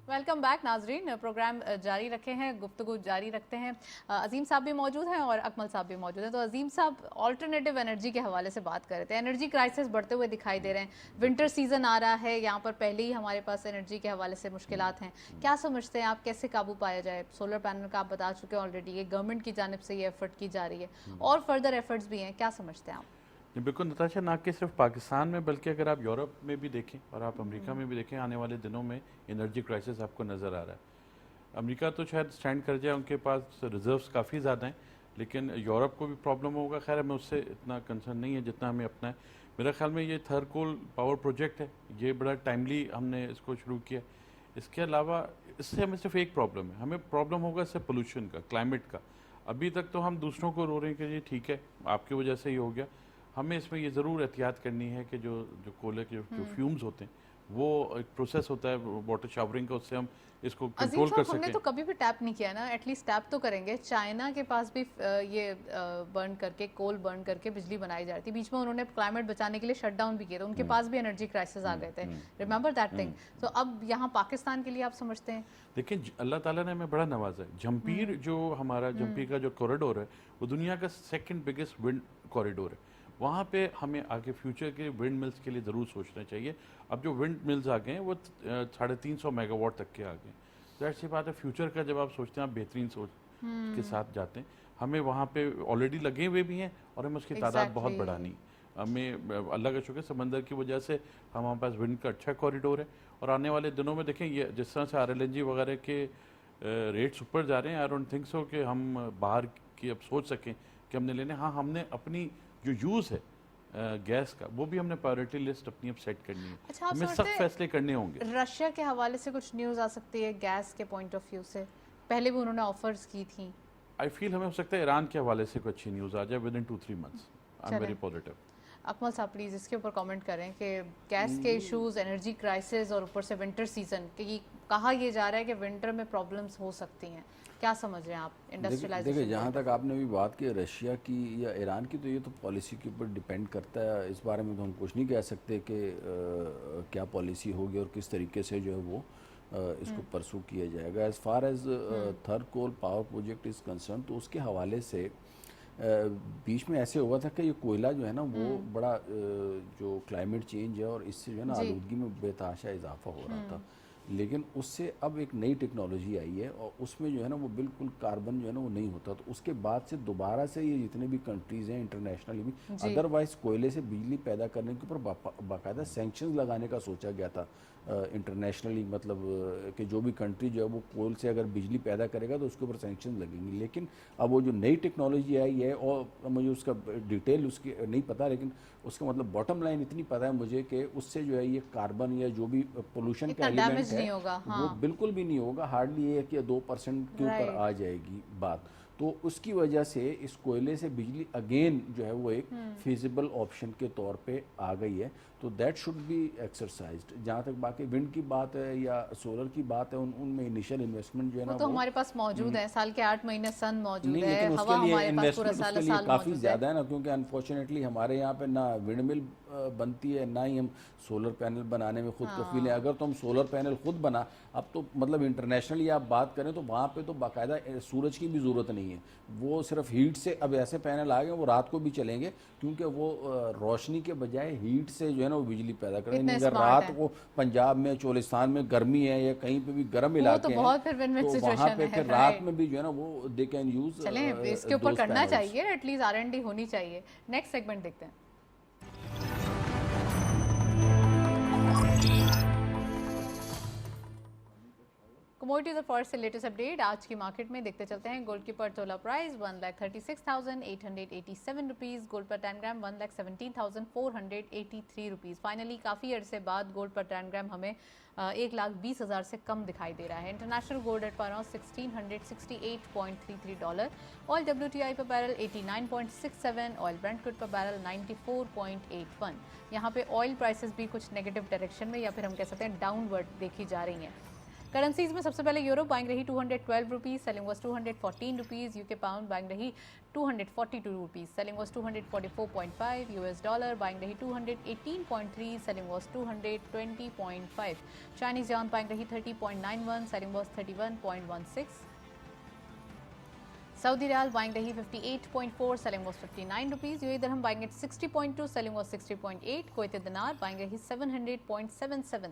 वेलकम बैक नाजरीन, प्रोग्राम जारी रखे हैं, गुफ्तगू जारी रखते हैं। अजीम साहब भी मौजूद हैं और अकमल साहब भी मौजूद हैं। तो अजीम साहब ऑल्टरनेटिव एनर्जी के हवाले से बात कर रहे थे। एनर्जी क्राइसिस बढ़ते हुए दिखाई दे रहे हैं, विंटर सीजन आ रहा है, यहाँ पर पहले ही हमारे पास एनर्जी के हवाले से मुश्किलात हैं। क्या समझते हैं आप, कैसे काबू पाया जाए? सोलर पैनल का आप बता चुके हैं ऑलरेडी, ये गवर्नमेंट की जानिब से ये एफर्ट की जा रही है और फर्दर एफर्ट्स भी हैं, क्या समझते हैं आप? बिल्कुल नताशा, ना कि सिर्फ पाकिस्तान में बल्कि अगर आप यूरोप में भी देखें और आप अमेरिका में भी देखें, आने वाले दिनों में एनर्जी क्राइसिस आपको नज़र आ रहा है। अमेरिका तो शायद स्टैंड कर जाए, उनके पास रिजर्व्स काफ़ी ज़्यादा हैं, लेकिन यूरोप को भी प्रॉब्लम होगा। खैर हमें उससे इतना कंसर्न नहीं है जितना हमें अपना है। मेरा ख्याल में ये थर्ड कोल पावर प्रोजेक्ट है, ये बड़ा टाइमली हमने इसको शुरू किया। इसके अलावा इससे हमें सिर्फ एक प्रॉब्लम है, हमें प्रॉब्लम होगा इससे पोल्यूशन का, क्लाइमेट का। अभी तक तो हम दूसरों को रो रहे हैं कि ये ठीक है आपकी वजह से ही हो गया। हमें इसमें ये ज़रूर एहतियात करनी है कि जो कोयले के जो फ्यूम्स होते हैं, वो एक प्रोसेस होता है वाटर शावरिंग का, उससे हम इसको कंट्रोल कर सकें। हमने तो कभी भी टैप नहीं किया ना, एटलीस्ट टैप तो करेंगे। चाइना के पास भी ये बर्न करके, कोल बर्न करके बिजली बनाई जा रही थी। बीच में उन्होंने क्लाइमेट बचाने के लिए शट डाउन भी किया था, उनके पास भी एनर्जी क्राइसिस आ गए थे, रिमेंबर दैट थिंग। तो अब यहाँ पाकिस्तान के लिए आप समझते हैं? देखिए अल्लाह ताला ने हमें बड़ा नवाजा है। जम्पीर जो हमारा जम्पीर का जो कॉरिडोर है, वो दुनिया का सेकंड बिगेस्ट विंड कॉरिडोर है। वहाँ पे हमें आगे फ्यूचर के विंड मिल्स के लिए ज़रूर सोचना चाहिए। अब जो विंड मिल्स आ गए हैं वो 350 मेगावाट तक के आ गए। ज़ाहिर सी बात है, फ्यूचर का जब आप सोचते हैं, आप बेहतरीन सोच के साथ जाते हैं। हमें वहाँ पे ऑलरेडी लगे हुए भी हैं और हमें उसकी तादाद बहुत बढ़ानी। हमें अल्लाह का शुक्र समंदर की वजह से हमारे पास विंड का अच्छा कॉरिडोर है। और आने वाले दिनों में देखें, ये जिस तरह से RLNG वगैरह के रेट्स ऊपर जा रहे हैं, आई डोंट थिंक सो कि हम बाहर की अब सोच सकें कि हमने लेने। हाँ, हमने अपनी जो यूज़ है गैस का, वो भी हमने प्रायोरिटी लिस्ट अपनी अब सेट करनी है। अच्छा, हमें सख्त फैसले करने होंगे। रशिया के हवाले से कुछ न्यूज़ आ सकती है गैस के पॉइंट ऑफ व्यू से? पहले भी उन्होंने ऑफर्स की थी। आई फील हमें हो सकता है ईरान के हवाले से कोई अच्छी न्यूज़ आ जाए with in 2-3 months. I am very positive. Akmal साहब प्लीज़ इसके ऊपर कमेंट करें कि गैस के इश्यूज, एनर्जी क्राइसिस और ऊपर से विंटर सीजन कि कहा यह जा रहा है कि विंटर में प्रॉब्लम्स हो सकती हैं, क्या समझ रहे हैं आप इंडस्ट्रियलाइजेशन? देखिए, जहाँ तक आपने भी बात की रशिया की या ईरान की, तो ये तो पॉलिसी के ऊपर डिपेंड करता है। इस बारे में तो हम कुछ नहीं कह सकते कि क्या पॉलिसी होगी और किस तरीके से जो है वो इसको परसू किया जाएगा। As far as third coal power project is concern, तो उसके हवाले से बीच में ऐसे हुआ था कि ये कोयला जो है ना वो बड़ा जो क्लाइमेट चेंज है और इससे जो है ना आलूदगी में बेतहाशा इजाफा हो रहा था। लेकिन उससे अब एक नई टेक्नोलॉजी आई है और उसमें जो है ना वो बिल्कुल कार्बन जो है ना वो नहीं होता। तो उसके बाद से दोबारा से ये जितने भी कंट्रीज़ हैं इंटरनेशनली भी, अदरवाइज कोयले से बिजली पैदा करने के ऊपर बाकायदा सैंक्शंस लगाने का सोचा गया था इंटरनेशनली, मतलब कि जो भी कंट्री जो है वो कोल से अगर बिजली पैदा करेगा तो उसके ऊपर सैंक्शन लगेंगे। लेकिन अब वो जो नई टेक्नोलॉजी आई है, और मुझे उसका डिटेल उसकी नहीं पता, लेकिन उसका मतलब बॉटम लाइन इतनी पता है मुझे कि उससे जो है ये कार्बन या जो भी पोल्यूशन का एलिमेंट है वो बिल्कुल भी नहीं होगा। हार्डली 1 या 2% के ऊपर आ जाएगी बात। तो उसकी वजह से इस कोयले से बिजली अगेन जो है वो एक फिजिबल ऑप्शन के तौर पे आ गई है। तो दैट शुड बी एक्सरसाइज्ड। जहाँ तक बाकी विंड की बात है या सोलर की बात है, उनमें इनिशियल इन्वेस्टमेंट जो है ना तो हमारे पास मौजूद है, साल के 8 महीने सन मौजूद है, लेकिन हवा हमारे पास पूरा उसके लिए काफ़ी ज़्यादा है ना, क्योंकि अनफॉर्चुनेटली हमारे यहाँ पे ना विंड मिल बनती है, ना ही हम सोलर पैनल बनाने में खुद कफील हैं। अगर तो हम सोलर पैनल खुद बना, अब तो मतलब इंटरनेशनली आप बात करें तो वहाँ पे तो बाकायदा सूरज की भी ज़रूरत नहीं है, वो सिर्फ हीट से अब ऐसे पैनल आ गए वो रात को भी चलेंगे, क्योंकि वो रोशनी के बजाय हीट से जो है ना वो बिजली पैदा करेंगे। अगर रात को पंजाब में, चोलिस्तान में गर्मी है या कहीं पे भी गर्म इलाके हैं, तो वहाँ पे फिर रात में भी जो है ना वो दे कैन यूज। इसके ऊपर करना चाहिए, एटलीस्ट R&D होनी चाहिए। नेक्स्ट सेगमेंट देखते हैं। कमोडिटीज और फॉरेक्स से लेटेस्ट अपडेट आज की मार्केट में देखते चलते हैं। गोल्ड की पर तोला प्राइस 1,36,887 रुपीज़, गोल्ड पर 10 ग्राम 1,17,483 रुपीज़। फाइनली काफ़ी अरसे बाद गोल्ड पर 10 ग्राम हमें 1,20,000 से कम दिखाई दे रहा है। इंटरनेशनल गोल्ड एट पर 1,668.33 डॉलर, ऑयल WTI पर बैरल 89.67, ऑयल ब्रेंट क्रूड पर बैरल 94.81। यहाँ पे ऑयल प्राइसेस भी कुछ नेगेटिव डायरेक्शन में या फिर हम कह सकते हैं डाउनवर्ड देखी जा रही हैं। करेंसीज में सबसे पहले यूरो बाइंग रही 212 rupees, selling was 214 rupees. UK pound buying रही 242 rupees, selling was 244.5। US dollar buying रही 218.3, selling was 220.5। Chinese yuan buying रही 30.91, selling was 31.16। Saudi riyal buying रही 58.4, selling was 59 rupees. UAE dirham buying at 60.2, selling was 60.8। Kuwaiti dinar buying रही 700.77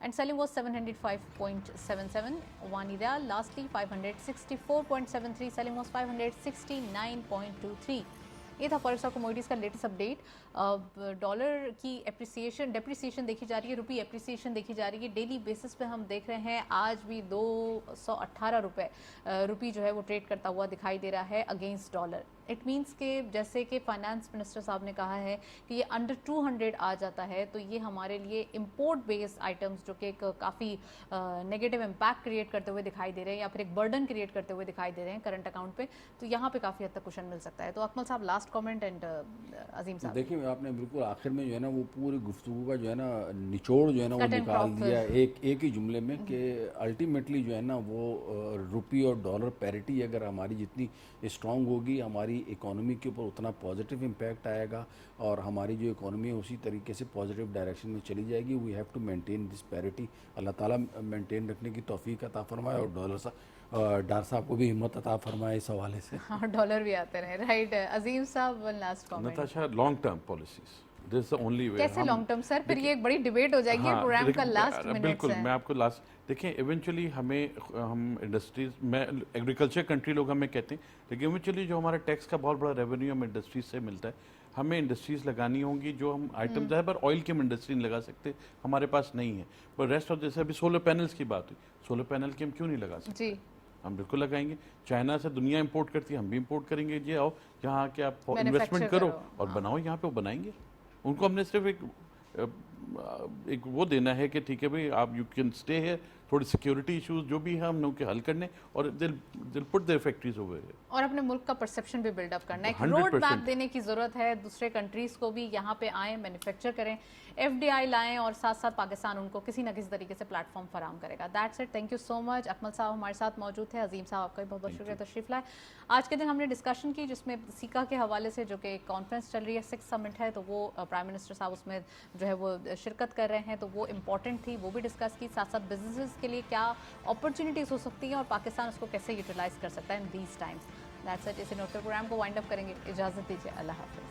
and selling was 705.77. Omani Riyal lastly 564.73, selling was 569.23. ये था forex और commodities का latest update. Dollar की depreciation देखी जा रही है, रुपी एप्रिसिएशन देखी जा रही है। डेली बेसिस पे हम देख रहे हैं आज भी 218 रुपये रुपी जो है वो ट्रेड करता हुआ दिखाई दे रहा है अगेंस्ट डॉलर। इट मीन्स के जैसे कि फाइनेंस मिनिस्टर साहब ने कहा है कि ये अंडर 200 आ जाता है तो ये हमारे लिए इंपोर्ट बेस्ड आइटम्स जो कि एक काफ़ी नेगेटिव इम्पैक्ट क्रिएट करते हुए दिखाई दे रहे हैं या फिर एक बर्डन क्रिएट करते हुए दिखाई दे रहे हैं करंट अकाउंट पे, तो यहाँ पे काफ़ी हद तक कुशन मिल सकता है। तो अकमल साहब लास्ट कमेंट एंड अजीम साहब। देखिए आपने बिल्कुल आखिर में जो है ना वो पूरी गुफ्तगू का जो है ना निचोड़ जो है ना वो निकाल दिया एक ही जुमले में कि अल्टीमेटली जो है ना वो रुपी और डॉलर पैरिटी अगर हमारी जितनी स्ट्रांग होगी हमारी इकोनॉमी के ऊपर उतना पॉजिटिव इम्पैक्ट आएगा और हमारी जो इकोनॉमी है उसी तरीके से पॉजिटिव डायरेक्शन में चली जाएगी। We have to maintain this parity. अल्लाह ताला मेंटेन रखने की तौफीक अता फरमाए और डॉलर साहब को भी हिम्मत अता फरमाए इस हवाले से। हाँ, डॉलर भी आते रहे। राइट अजीम साहब, one last comment. Natasha, long term policies this is the only way. कैसे लॉन्ग टर्म सर? फिर ये एक बड़ी डिबेट हो जाएगी। हाँ, प्रोग्राम का लास्ट मिनट बिल्कुल मैं आपको लास्ट देखें इवेंचुअली हम इंडस्ट्रीज में एग्रीकल्चर कंट्री लोग हमें कहते हैं, लेकिन इवेंचुअली जो हमारा टैक्स का बहुत बड़ा रेवेन्यू हमें इंडस्ट्रीज से मिलता है, हमें इंडस्ट्रीज लगानी होंगी जो हम आइटम्स है पर ऑयल की हम इंडस्ट्री नहीं लगा सकते, हमारे पास नहीं है। पर रेस्ट ऑफ जैसे अभी सोलर पैनल्स की बात हुई, सोलर पैनल की हम क्यों नहीं लगा सकते? जी, हम बिल्कुल लगाएंगे। चाइना से दुनिया इंपोर्ट करती है, हम भी इंपोर्ट करेंगे। ये आओ यहाँ आके आप इन्वेस्टमेंट करो और बनाओ, यहाँ पे वो बनाएंगे। उनको हमने सिर्फ एक वो देना है कि ठीक है भाई आप यू कैन स्टे है, थोड़ी सिक्योरिटी इश्यूज जो भी है हम लोग के हल करने और दिल पुट देयर फैक्ट्रीज ओवर और अपने मुल्क का परसेप्शन भी बिल्डअप करना है। एक 100% रोड मैप देने की जरूरत है, दूसरे कंट्रीज को भी यहाँ पे आए, मैन्युफैक्चर करें, FDI लाएं और साथ साथ पाकिस्तान उनको किसी न किसी तरीके से प्लेटफॉर्म फराहम करेगा। That's it, thank you so much. Akmal साहब हमारे साथ मौजूद थे, अजीम साहब आपका भी बहुत बहुत शुक्रिया तशरीफ लाए। आज के दिन हमने डिस्कशन की जिसमें सीका के हवाले से जो कि कॉन्फ्रेंस चल रही है, 6 समिट है, तो वो प्राइम मिनिस्टर साहब उसमें जो है वो शिरकत कर रहे हैं, तो वो इंपॉर्टेंट थी, वो भी डिस्कस की। साथ साथ बिजनेसेस के लिए क्या अपॉर्चुनिटीज़ हो सकती हैं और पाकिस्तान उसको कैसे यूटिलाइज कर सकता है in these times. That's it. इसी नोट पर प्रोग्राम को वाइंड अप करेंगे। इजाज़त दीजिए, अल्लाह हाफिज़।